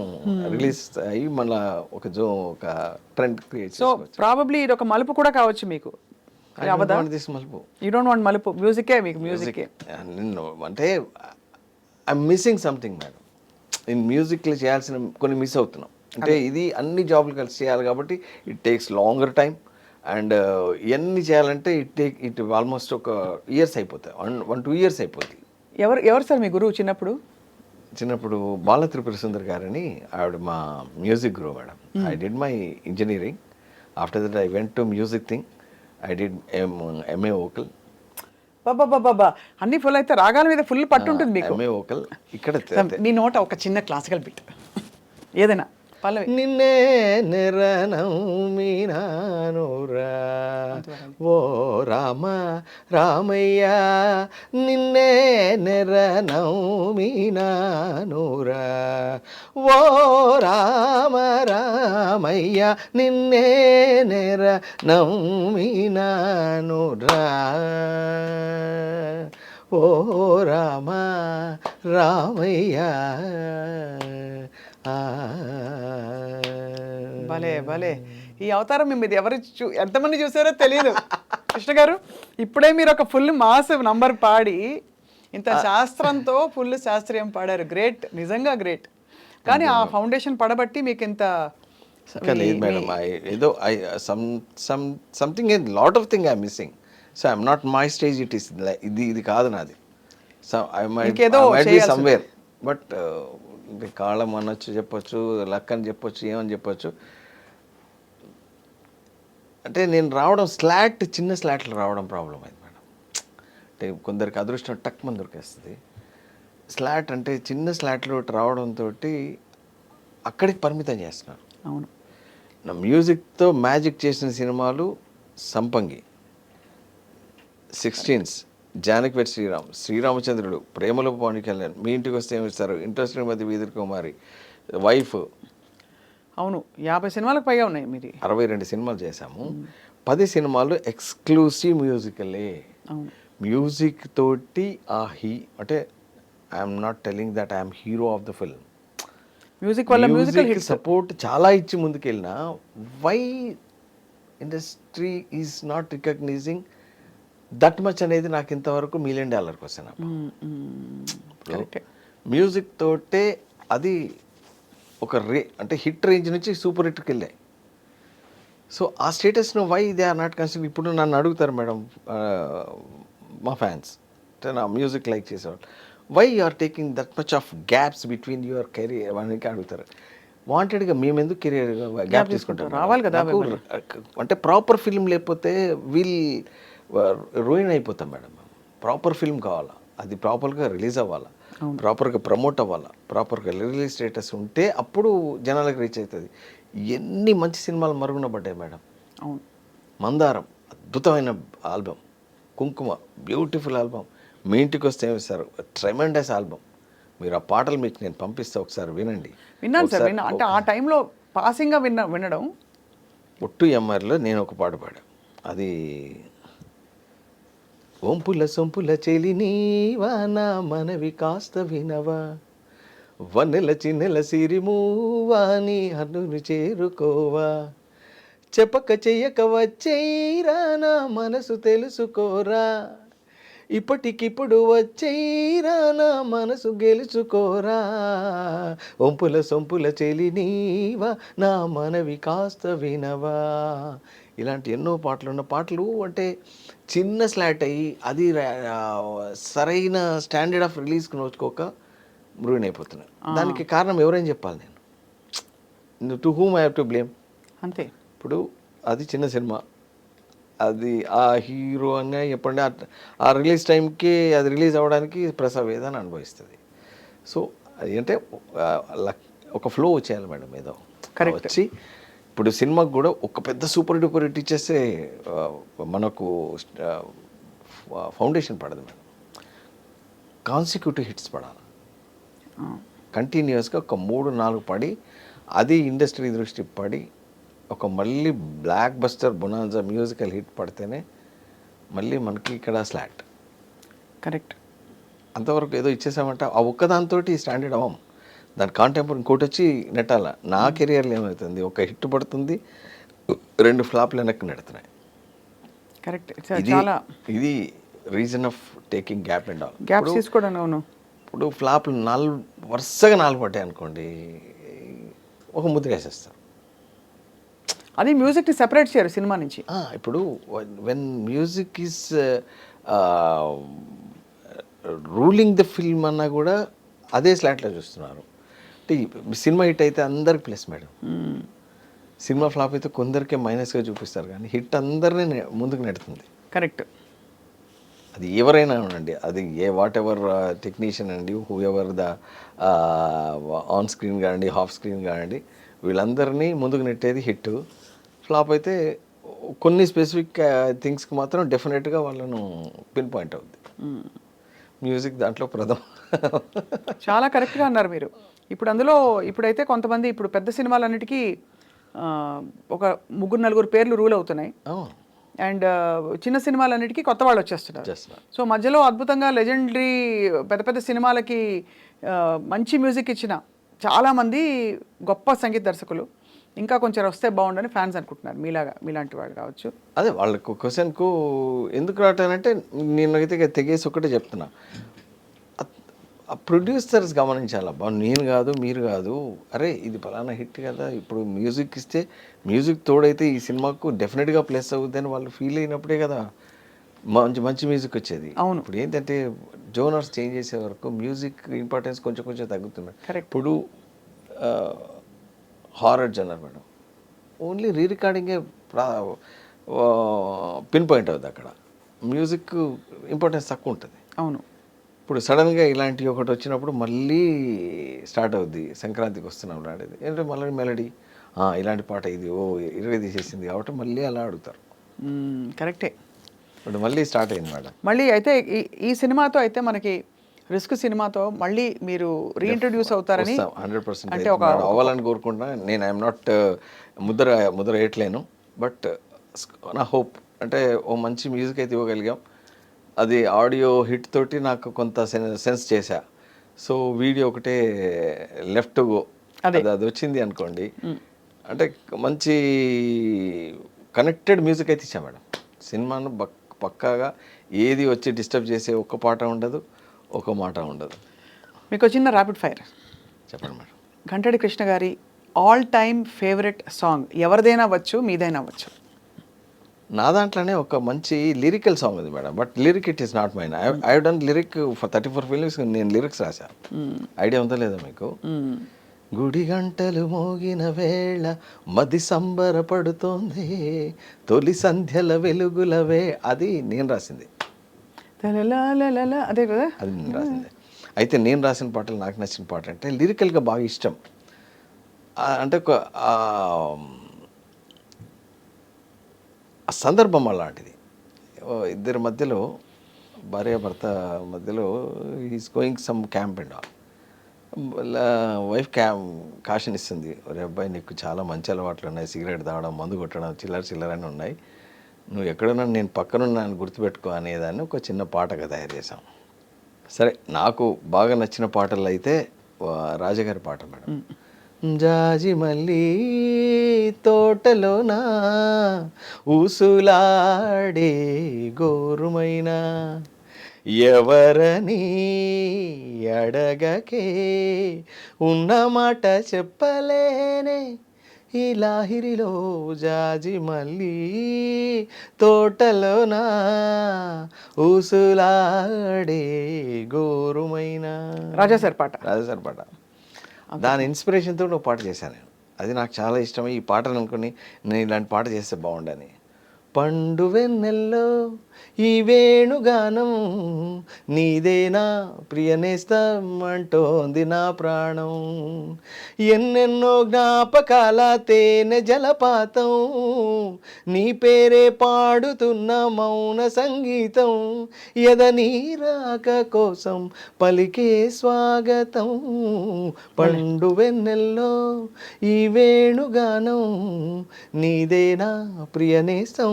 రిలీజ్ అయ్యి మళ్ళీ ఒక ట్రెండ్ క్రియేట్ సో ప్రాబబ్లీ ఇది ఒక మలుపు కూడా కావచ్చు మీకు. మలుపు. యూ డోంట్ వాంట్ మలుపు, మ్యూజికే మీకు మ్యూజికే. నిన్ను అంటే ఐఎమ్ మిస్సింగ్ సంథింగ్ మేడం. నేను మ్యూజిక్లో చేయాల్సిన కొన్ని మిస్ అవుతున్నాం. అంటే ఇది అన్ని జాబులు కలిసి చేయాలి కాబట్టి it takes longer time and ఇవన్నీ చేయాలంటే ఇట్ ఆల్మోస్ట్ ఒక ఇయర్స్ అయిపోతాయి, 1-2 years అయిపోతుంది. ఎవరు సార్ మీ గురువు చిన్నప్పుడు బాల త్రిపుర సుందర్ గారని ఆవిడ మా మ్యూజిక్ గురువు madam. I did my engineering, after that I went to music thing, I did MA vocal. బాబా అన్ని ఫుల్ అయితే రాగాల మీద ఫుల్ పట్టు ఉంటుంది మీకు. MA vocal. ఇక్కడ మీ నోట ఒక చిన్న క్లాసికల్ బిట్ ఏదైనా పల్లవి. నిన్నే నెరనౌమినానురా ఓ రామ రామయ్య, నిన్నే నెరనౌమినానురా ఓ రామ రామయ్య, నిన్నే నెరనౌమినానురా ఓ రామ రామయ్య. భలే భలే. ఈ అవతారం మీద ఎవరు ఎంతమంది చూసారో తెలియదు కృష్ణ గారు. ఇప్పుడే మీరు ఒక ఫుల్ మాస్ నంబర్ పాడి ఇంత శాస్త్రంతో ఫుల్ శాస్త్రీయం పాడారు. గ్రేట్, నిజంగా గ్రేట్. కానీ ఆ ఫౌండేషన్ పడబట్టి మీకు ఇంత లేదు మేడం. ఏదో something lot of thing I'm missing. So I'm not my stage, it is ఇది కాదు నాది. So I might be somewhere, but కాలం అనొచ్చు, చెప్పొచ్చు, లక్ అని చెప్పొచ్చు, ఏమని చెప్పొచ్చు. అంటే నేను రావడం చిన్న స్లాట్లు రావడం ప్రాబ్లం అయింది మేడం. అంటే కొందరికి అదృష్టం టక్ మంది దొరికేస్తుంది. స్లాట్ అంటే చిన్న స్లాట్లు రావడంతో అక్కడికి పరిమితం చేస్తున్నారు. అవును. నా మ్యూజిక్తో మ్యాజిక్ చేసిన సినిమాలు సంపంగి, 16s, జానకివేట్ శ్రీరామచంద్రుడు, ప్రేమలో పవన్ కళ్యాణ్, మీ ఇంటికి వస్తే ఏమిస్తారు, ఇంట్రెస్టెడ్ మధ్య వీధుర్ కుమారి, వైఫ్. అవును, 50 సినిమాలకు పైగా ఉన్నాయి. మీరు 62 సినిమాలు చేశాము. 10 సినిమాలు ఎక్స్క్లూసివ్ మ్యూజికలే. మ్యూజిక్ తోటి అంటే I'm not telling that I'm hero of the film. Music వల్ల మ్యూజికల్ సపోర్ట్ చాలా ఇచ్చి ముందుకెళ్ళినా why industry is not recognizing that much అనేది నాకు ఇంతవరకు $1 million క్వశ్చన్. మ్యూజిక్ తోటే అది ఒక అంటే హిట్ రేంజ్ నుంచి సూపర్ హిట్కి వెళ్ళాయి. సో ఆ స్టేటస్ను why they are not consider. ఇప్పుడు నన్ను అడుగుతారు మేడం మా ఫ్యాన్స్, అంటే నా మ్యూజిక్ లైక్ చేసేవాళ్ళు, why you are taking that much of gaps between your career అని అడుగుతారు. వాంటెడ్గా మేము ఎందుకు కెరీర్ గ్యాప్ తీసుకుంటాం? రావాలి కదా. అంటే ప్రాపర్ ఫిల్మ్ లేకపోతే రూయిన్ అయిపోతాం మేడం. ప్రాపర్ ఫిల్మ్ కావాలా, అది ప్రాపర్గా రిలీజ్ అవ్వాలా, ప్రాపర్గా ప్రమోట్ అవ్వాలా, ప్రాపర్గా రిలీజ్ స్టేటస్ ఉంటే అప్పుడు జనాలకు రీచ్ అవుతుంది. ఎన్ని మంచి సినిమాలు మరుగున పడ్డాయి మేడం. అవును. మందారం అద్భుతమైన ఆల్బమ్, కుంకుమ బ్యూటిఫుల్ ఆల్బమ్, మీ ఇంటికి వస్తే ఏమిస్తారు ట్రెమెండస్ ఆల్బమ్. మీరు ఆ పాటలు మీకు నేను పంపిస్తే ఒకసారి వినండి. విన్నాను సార్. అంటే ఆ టైంలో పాసింగ్గా వినడం. ఒట్టు ఎమ్మారిలో నేను ఒక పాట పాడా, అది ఒంపుల సొంపుల చెలి నీవానా మనవి కాస్త వినవా, వన్నెల చిన్నెల సిరిమూవా నీ హన్నును చేరుకోవా, చెప్పక చెయ్యక వచ్చేరా నా మనసు తెలుసుకోరా, ఇప్పటికిప్పుడు వచ్చేరా నా మనసు గెలుచుకోరా, ఒంపుల సొంపుల చెలి నీవా నా మనవి కాస్త వినవా, ఇలాంటి ఎన్నో పాటలు ఉన్న పాటలు అంటే చిన్న స్లాట్ అయ్యి అది సరైన స్టాండర్డ్ ఆఫ్ రిలీజ్కి నోచుకోక ruin అయిపోతున్నాయి. దానికి కారణం ఎవరైనా చెప్పాలి నేను, to whom I have to blame. అంతే. ఇప్పుడు అది చిన్న సినిమా, అది ఆ హీరో అని చెప్పండి ఆ రిలీజ్ టైంకి అది రిలీజ్ అవ్వడానికి ప్రసవేదన అనుభవిస్తుంది. సో అది అంటే ఒక ఫ్లో వచ్చేయాలి మేడం ఏదో వచ్చి. ఇప్పుడు సినిమాకి కూడా ఒక పెద్ద సూపర్ డూపర్ హిట్ ఇచ్చేస్తే మనకు ఫౌండేషన్ పడదు మేడం. కాన్సిక్యూటివ్ హిట్స్ పడాలి కంటిన్యూస్గా, ఒక 3-4 పడి అది ఇండస్ట్రీ దృష్టి పడి ఒక మళ్ళీ block buster bonanza musical hit పడితేనే మళ్ళీ మనకి ఇక్కడ స్లాట్. కరెక్ట్. అంతవరకు ఏదో ఇచ్చేసామంటే ఆ ఒక్కదాంతో స్టాండర్డ్ అవ్వం. దాని కాంటెంపరీ ఇంకోటి వచ్చి నెట్టాల. నా కెరియర్లో ఏమవుతుంది, ఒక హిట్ పడుతుంది, 2 ఫ్లాప్లు వెనక్కి నెడుతున్నాయి. కరెక్ట్. ఇది reason of taking gap and all. Gaps తీసుకోవడం. అవును. ఇప్పుడు ఫ్లాప్లు వరుసగా 4 పడ్డాయి అనుకోండి, ఒక ముద్ర వేసేస్తారు. అది మ్యూజిక్ని సెపరేట్ చేయరు సినిమా నుంచి. ఇప్పుడు when music is ruling the film అన్నా కూడా అదే స్లాట్లో చూస్తున్నారు. అంటే సినిమా హిట్ అయితే అందరికి ప్లస్ మేడం, సినిమా ఫ్లాప్ అయితే కొందరికే మైనస్గా చూపిస్తారు, కానీ హిట్ అందరినీ ముందుకు నెడుతుంది. కరెక్ట్. అది ఎవరైనా ఉండండి, అది వాట్ ఎవర్ టెక్నీషియన్ అండి, who ever the on screen కానివ్వండి, హాఫ్ స్క్రీన్ కానివ్వండి, వీళ్ళందరినీ ముందుకు నెట్టేది హిట్. ఫ్లాప్ అయితే కొన్ని స్పెసిఫిక్ థింగ్స్కి మాత్రం డెఫినెట్గా వాళ్ళను పిన్ పాయింట్ అవుద్ది. మ్యూజిక్ దాంట్లో ప్రథమ. చాలా కరెక్ట్గా అన్నారు మీరు. ఇప్పుడైతే కొంతమంది ఇప్పుడు పెద్ద సినిమాలన్నిటికీ ఒక 3-4 పేర్లు రూల్ అవుతున్నాయి. అండ్ చిన్న సినిమాలన్నిటికీ కొత్త వాళ్ళు వచ్చేస్తున్నారు. సో మధ్యలో అద్భుతంగా లెజెండరీ పెద్ద పెద్ద సినిమాలకి మంచి మ్యూజిక్ ఇచ్చిన చాలామంది గొప్ప సంగీత దర్శకులు ఇంకా కొంచెం వస్తే బాగుండని ఫ్యాన్స్ అనుకుంటున్నారు. మీలాంటి వాళ్ళు కావచ్చు. అదే వాళ్ళకు క్వశ్చన్కు ఎందుకు రావటానంటే నేనైతే తెగేసి ఒకటే చెప్తున్నా, ఆ ప్రొడ్యూసర్స్ గమనించాలబ్బా, నేను కాదు మీరు కాదు, అరే ఇది ఫలానా హిట్ కదా, ఇప్పుడు మ్యూజిక్ ఇస్తే మ్యూజిక్ తోడైతే ఈ సినిమాకు డెఫినెట్గా ప్లస్ అవుద్ది అని వాళ్ళు ఫీల్ అయినప్పుడే కదా మంచి మ్యూజిక్ వచ్చేది. అవును. ఇప్పుడు ఏంటంటే జోనర్స్ చేంజ్ చేసే వరకు మ్యూజిక్ ఇంపార్టెన్స్ కొంచెం తగ్గుతున్నాయి. ఇప్పుడు horror జనర్ madam, only re రికార్డింగే pin point అవుతుంది, అక్కడ మ్యూజిక్ ఇంపార్టెన్స్ తక్కువ ఉంటుంది. అవును. ఇప్పుడు సడన్గా ఇలాంటి ఒకటి వచ్చినప్పుడు మళ్ళీ స్టార్ట్ అవుద్ది. సంక్రాంతికి వస్తున్నాం ఆడేది ఏంటంటే మళ్ళీ మెలడీ, ఇలాంటి పాట ఇది ఇరవై తీసేసింది కాబట్టి మళ్ళీ అలా అడుగుతారు. కరెక్టే. ఇప్పుడు మళ్ళీ స్టార్ట్ అయింది మేడం. మళ్ళీ అయితే ఈ సినిమాతో అయితే మనకి రిస్క్ సినిమాతో మళ్ళీ మీరు రీఇంట్రడ్యూస్ అవుతారని 100% అంటే ఒక అవ్వాలని కోరుకుంటున్నా. నేను ఐఎమ్ నాట్ ముద్ర వేయట్లేను, బట్ నా హోప్ అంటే ఓ మంచి మ్యూజిక్ అయితే ఇవ్వగలిగాం. అది ఆడియో హిట్ తోటి నాకు కొంత సెన్స్ చేశా. సో వీడియో ఒకటే లెఫ్ట్ గో అది వచ్చింది అనుకోండి, అంటే మంచి కనెక్టెడ్ మ్యూజిక్ అయితే ఇచ్చా మేడం. సినిమాను పక్కాగా ఏది వచ్చి డిస్టర్బ్ చేసే ఒక్క పాట ఉండదు, ఒక మాట ఉండదు. మీకు చిన్న ర్యాపిడ్ ఫైర్ చెప్పండి మేడం. ఘంటడి కృష్ణ గారి ఆల్ టైమ్ ఫేవరెట్ సాంగ్ ఎవరిదైనా వచ్చు, మీదైనా వచ్చు. నా దాంట్లోనే ఒక మంచి లిరికల్ సాంగ్ ఉంది madam, but lyric it is not mine. I done lyric for 34 films. నేను లిరిక్స్ రాశాను. ఐడియా ఉందా లేదా మీకు? గుడి గంటలు మోగిన వేళ మది సంబరపడుతోంది, తొలి సంధ్యల వెలుగులవే, అది నేను రాసింది. అదే కదా, అది నేను రాసింది. అయితే నేను రాసిన పాటలు నాకు నచ్చిన పాట అంటే లిరికల్గా బాగా ఇష్టం. అంటే ఒక సందర్భం అలాంటిది. ఇద్దరి మధ్యలో, భార్యాభర్త మధ్యలో is going some camp and all. Wife caution ఇస్తుంది, ఒరే అబ్బాయి నీకు చాలా మంచి అలవాట్లు ఉన్నాయి, సిగరెట్ తాగడం, మందు కొట్టడం, చిల్లరని ఉన్నాయి, నువ్వు ఎక్కడున్నా నేను పక్కనున్నాను గుర్తుపెట్టుకో అనేదాన్ని ఒక చిన్న పాటగా తయారు చేసాం. సరే, నాకు బాగా నచ్చిన పాటలు అయితే రాజగారి పాట మేడం. జాజి మళ్ళీ తోటలోనా ఊసులాడే గోరుమైనా ఎవరని అడగకే ఉన్న మాట చెప్పలేనే ఈ లాహిరిలో జాజి మల్లి తోటలోన ఊసులాడే గోరుమైన రాజా సార్ పాట. రాజసారి పాట. దాని ఇన్స్పిరేషన్తో ఒక పాట చేశాను నేను. అది నాకు చాలా ఇష్టం. ఈ పాటను అనుకుని నేను ఇలాంటి పాట చేస్తే బాగుండని. పండు వెన్నెల్లో ఈ వేణుగానం నీదేనా ప్రియనేస్తం అంటోంది నా ప్రాణం. ఎన్నెన్నో జ్ఞాపకాల తేనె జలపాతం నీ పేరే పాడుతున్న మౌన సంగీతం. ఎదని రాక కోసం పలికే స్వాగతం. పండు వెన్నెల్లో ఈ వేణుగానం నీదేనా ప్రియనేస్తం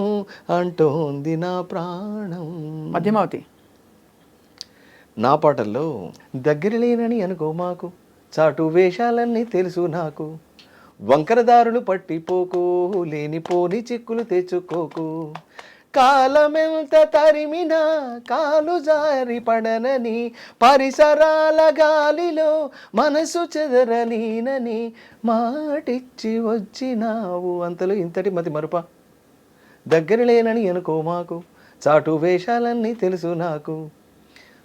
అంటోంది నా ప్రాణం. మధ్యమావతి. నా పాటల్లో దగ్గర లేనని అనుకో మాకు, చాటు వేషాలన్నీ తెలుసు నాకు, వంకరదారులు పట్టిపోకు, లేనిపోని చిక్కులు తెచ్చుకోకు, కాలమెంత తరిమినా కాలు జారి పడనని, పరిసరాల గాలిలో మనసు చెదరలీనని మాటిచ్చి వచ్చినావు. అంతలో ఇంతటి మతి మరుప. దగ్గర లేనని అనుకో మాకు, చాటు వేషాలన్నీ తెలుసు నాకు,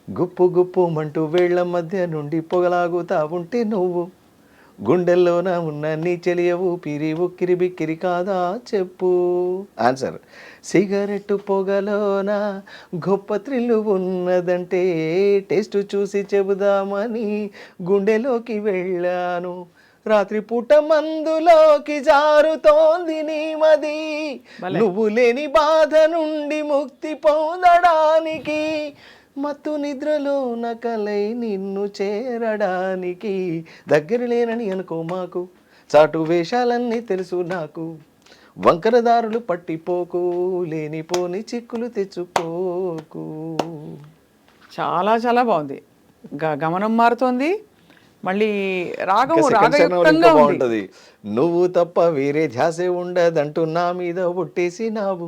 గుప్పు గుప్పు మంటూ వేళ్ల మధ్య నుండి పొగలాగుతా ఉంటే నువ్వు, గుండెల్లోన ఉన్న నీ చెలియవు పిరి ఉక్కిరి బిక్కిరి కాదా చెప్పు. ఆన్సర్. సిగరెట్టు పొగలోన గొప్ప థ్రిల్లు ఉన్నదంటే టేస్ట్ చూసి చెబుదామని గుండెలోకి వెళ్ళాను, రాత్రి పూట మందులోకి జారుతోంది నీ మది, నువ్వు లేని బాధ నుండి ముక్తి పొందడానికి, మత్తు నిద్రలో నకలై నిన్ను చేరడానికి. దగ్గర లేనని అనుకో మాకు, చాటు వేషాలన్నీ తెలుసు నాకు, వంకరదారులు పట్టిపోకు, లేనిపోని చిక్కులు తెచ్చుకోకు. చాలా చాలా బాగుంది. గమనం మారుతోంది, మళ్ళీ రాగం రాగయుక్తంగా బాగుంటది. నువ్వు తప్ప వేరే ధ్యాసే ఉండదంటూ నా మీద ఒట్టేసినావు,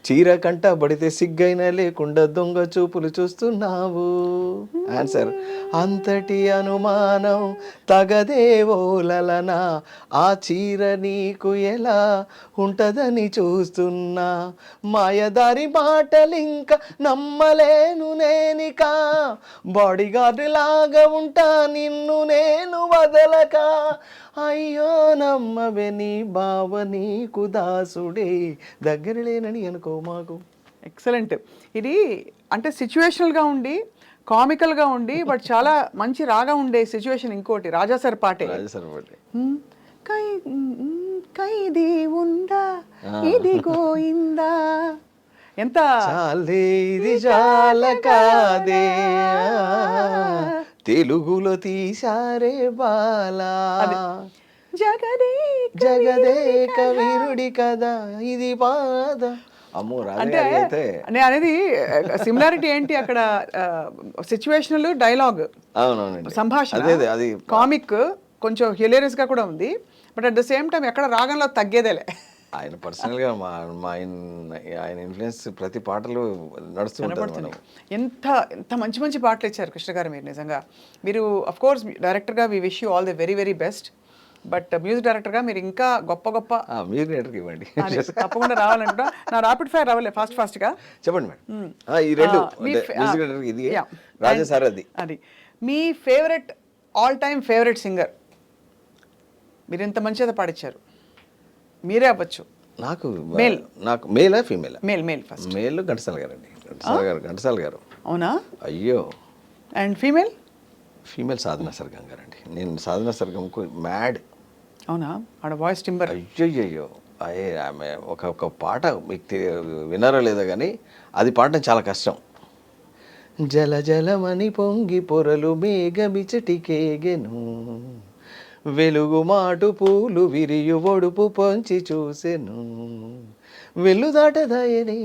చీర కంట పడితే సిగ్గైనా లేకుండా దొంగ చూపులు చూస్తున్నావు. ఆన్సర్. అంతటి అనుమానం తగదేవోలనా, ఆ చీర నీకు ఎలా ఉంటదని చూస్తున్నా, మాయదారి మాటలింక నమ్మలేను నేనిక, బాడీగార్డ్ లాగా ఉంటా నిన్ను నేను వదలక, అయ్యో నమ్మవే నీ బావ నీకు దాసుడే, దగ్గర లేనని అనుకో మాకు. ఎక్సలెంట్. ఇది అంటే సిచ్యువేషనల్గా ఉండి కామికల్గా ఉండి బట్ చాలా మంచి రాగా ఉండే సిచ్యువేషన్. ఇంకోటి రాజా సార్ పాటే. ఖైదీ ఉందా ఇది గోయిందా, ఎంత చాలే ఇది చాలా కాదే, తెలుగులో తీశారే బాలా, జగదేక వీరుడి కదా ఇది బాధ. అమ్మో అంటే నేను అనేది సిమిలారిటీ ఏంటి అక్కడ, సిచ్యువేషనల్ డైలాగ్, అవునవునండి సంభాషణ, అది కామిక్, కొంచెం హిలేరియస్ గా కూడా ఉంది, but at the same time ఎక్కడ రాగంలో తగ్గేదేలే. ఆయన పర్సనల్గా ఆయన ఇన్ఫ్లుయెన్స్ ప్రతి పాటలు నడుస్తూ ఉంటుంది. ఎంత ఎంత మంచి మంచి పాటలు ఇచ్చారు కృష్ణ గారు మీరు. నిజంగా మీరు అఫ్ కోర్స్ డైరెక్టర్గా we wish you all the very very best, but music డైరెక్టర్గా మీరు ఇంకా గొప్ప గొప్ప మ్యూజిక్ డైరెక్టర్కి ఇవ్వండి. తప్పకుండా రావాలంటున్నా. నా రాపిడ్ ఫైర్ రావాలి ఫాస్ట్గా చెప్పండి మేడం. ఈ రెండు మ్యూజిక్ డైరెక్టర్కి ఇది రాజా సార్ అది మీ favourite all time favourite singer, మీరు ఇంత మంచిగా పాడిచ్చారు, మీరే అవ్వచ్చు. నాకు మేలా ఫీమేలా? Male first. Male Ghantasala garu అండి. ఘంటసాల గారు. అవునా? అయ్యో. అండ్ ఫీమేల్ సాధనా సర్గం గారు అండి. నేను సాధనా సర్గంకు మ్యాడ్. అవునా? ఆడ వాయిస్ టింబర్. అయ్యో ఆమె ఒక పాట మీకు విన్నారో లేదో కానీ అది పాడడం చాలా కష్టం. జల జలమని పొంగి పొరలు మేఘమిచటికేగెను, వెలుగు మాటు పూలు విరియు ఒడుపు పొంచి చూసెను, వెల్లుదాటదాయనే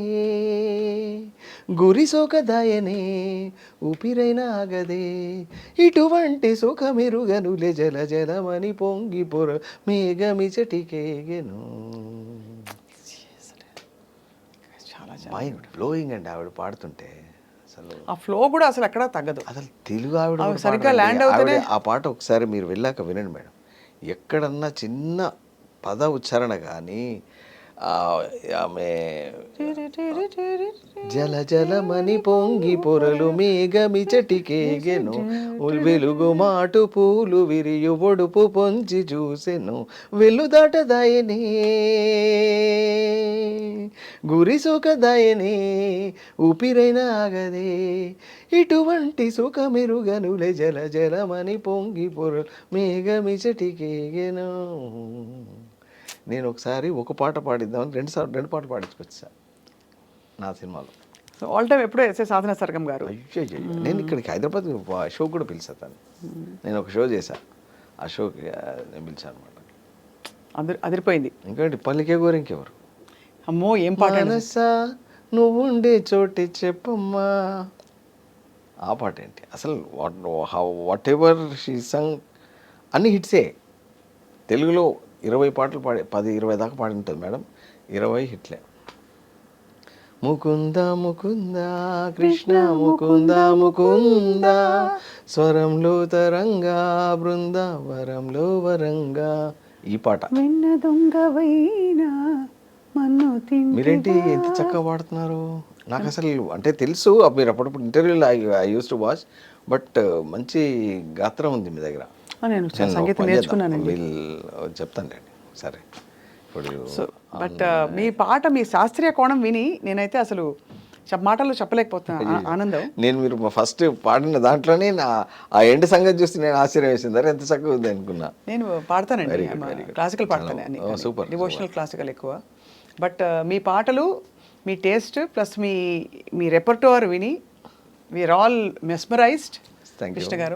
గురి సోకదాయనే ఊపిరైన ఆగదే, ఇటువంటి సుఖమెరుగనులే జల జలమని పొంగి పొర మేఘమిచటికేగెను. మైండ్ బ్లోయింగ్ అండి ఆవిడ పాడుతుంటే. అసలు ఆ ఫ్లో కూడా అసలు ఎక్కడా తగ్గదు. అసలు తెలుగు ఆవిడ సరిగ్గా ల్యాండ్ అవుతుంది. ఆ పాట ఒకసారి మీరు వెళ్ళాక వినండి మేడం. ఎక్కడన్నా చిన్న పద ఉచ్చారణ కానీ ఆమె జల జలమని పొంగి పొరలు మేఘమి చటికేగెను వెలుగు మాటు పూలు విరియు ఒడుపు పొంచి చూసెను వెలుదాటదాయనే గురి సుఖదాయనే ఊపిరైన ఆగదే ఇటువంటి సుఖమెరుగనులే జల జలమని పొంగి పొరలు మేఘమి చటికేగెను. నేను ఒకసారి ఒక పాట పాడిద్దామని రెండు పాటలు పాడించుకొచ్చా నా సినిమాలో. సో ఆల్ టైమ్ ఎప్పుడో ఎస్ఏ సాధన సర్గం గారు. అయ్యో నేను ఇక్కడికి హైదరాబాద్ షో కూడా పిలిచాను. నేను ఒక షో చేశా, ఆ షోకి నేను పిలిచాను అనమాట. అదిరిపోయింది. ఇంకేంటి పల్లికే గోరు ఇంకెవరు. అమ్మో ఏం పాట. మనసా నువ్వు ఉండే చోటి చెప్పమ్మా, ఆ పాట ఏంటి అసలు. వాట్ ఎవర్ షీ సంగ్ అన్ని హిట్సే. తెలుగులో 20 పాటలు పాడి 10-20 దాకా పాడి ఉంటుంది మేడం, 20 హిట్లే. ముకుంద ముకుంద కృష్ణ ముకుంద ముకుంద స్వరంలో తరంగా బృందావరంలో వరంగా, ఈ పాట. మీరేంటి ఎంత చక్కగా పాడుతున్నారు. నాకు అసలు అంటే తెలుసు, మీరు అప్పుడప్పుడు ఇంటర్వ్యూలో I use to watch, but మంచి గాత్రం ఉంది మీ దగ్గర. నేను సంగీతం నేర్చుకున్నానండి. చెప్తానులేండి సరే. ఇప్పుడు బట్ మీ పాట, మీ శాస్త్రీయ కోణం విని నేనైతే అసలు మాటల్లో చెప్పలేకపోతున్నా ఆనందం. నేను మీరు ఫస్ట్ పాడిన దాంట్లోనే ఆ ఎండ్ సంగతి చూస్తే నేను ఆశ్చర్యం వేసింది, ఎంత చక్కగా ఉంది అనుకున్నా. నేను పాడతానండి, క్లాసికల్ పాడతాను, సూపర్, డివోషనల్ క్లాసికల్ ఎక్కువ. బట్ మీ పాటలు, మీ టేస్ట్ ప్లస్ మీ రెపర్టోర్ విని వీఆర్ ఆల్ మెస్మరైజ్డ్. కృష్ణ గారు,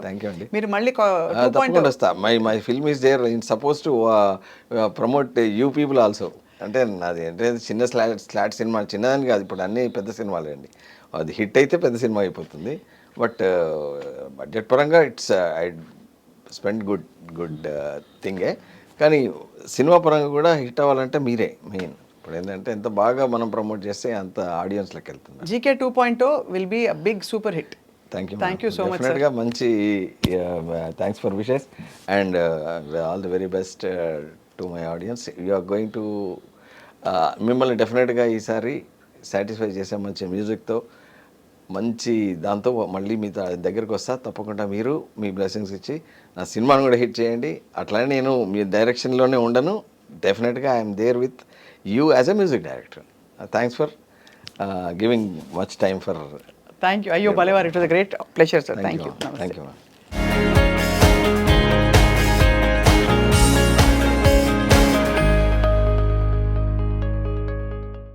మీరు మళ్ళీ తప్పకుండా వస్తా. My film is there in suppose to promote you people also. అంటే నాది అంటే చిన్న స్లాట్ సినిమా, చిన్నదాని కాదు, ఇప్పుడు అన్ని పెద్ద సినిమాలే అండి. అది హిట్ అయితే పెద్ద సినిమా అయిపోతుంది. బట్ బడ్జెట్ పరంగా ఇట్స్ ఐ స్పెండ్ గుడ్ థింగే. కానీ సినిమా పరంగా కూడా హిట్ అవ్వాలంటే మీరే మెయిన్. ఇప్పుడు ఏంటంటే ఎంత బాగా మనం ప్రమోట్ చేస్తే అంత ఆడియన్స్లోకి వెళ్తుంది. GK 2.0 will be a big super hit. Thank you so much. డెఫినెట్గా మంచి thanks for wishes and all the very best to my audience. You are going to మిమ్మల్ని డెఫినెట్గా ఈసారి సాటిస్ఫై చేసే మంచి మ్యూజిక్తో, మంచి దాంతో మళ్ళీ మీ దగ్గరికి వస్తా. తప్పకుండా మీరు మీ బ్లెస్సింగ్స్ ఇచ్చి నా సినిమాను కూడా హిట్ చేయండి. అట్లానే నేను మీ డైరెక్షన్లోనే ఉండను. డెఫినెట్గా I'm there with you as a music director. Thanks for giving much time for. Thank you. అయ్యో భలేవారు, it was a great pleasure sir. Thank you. Thank you.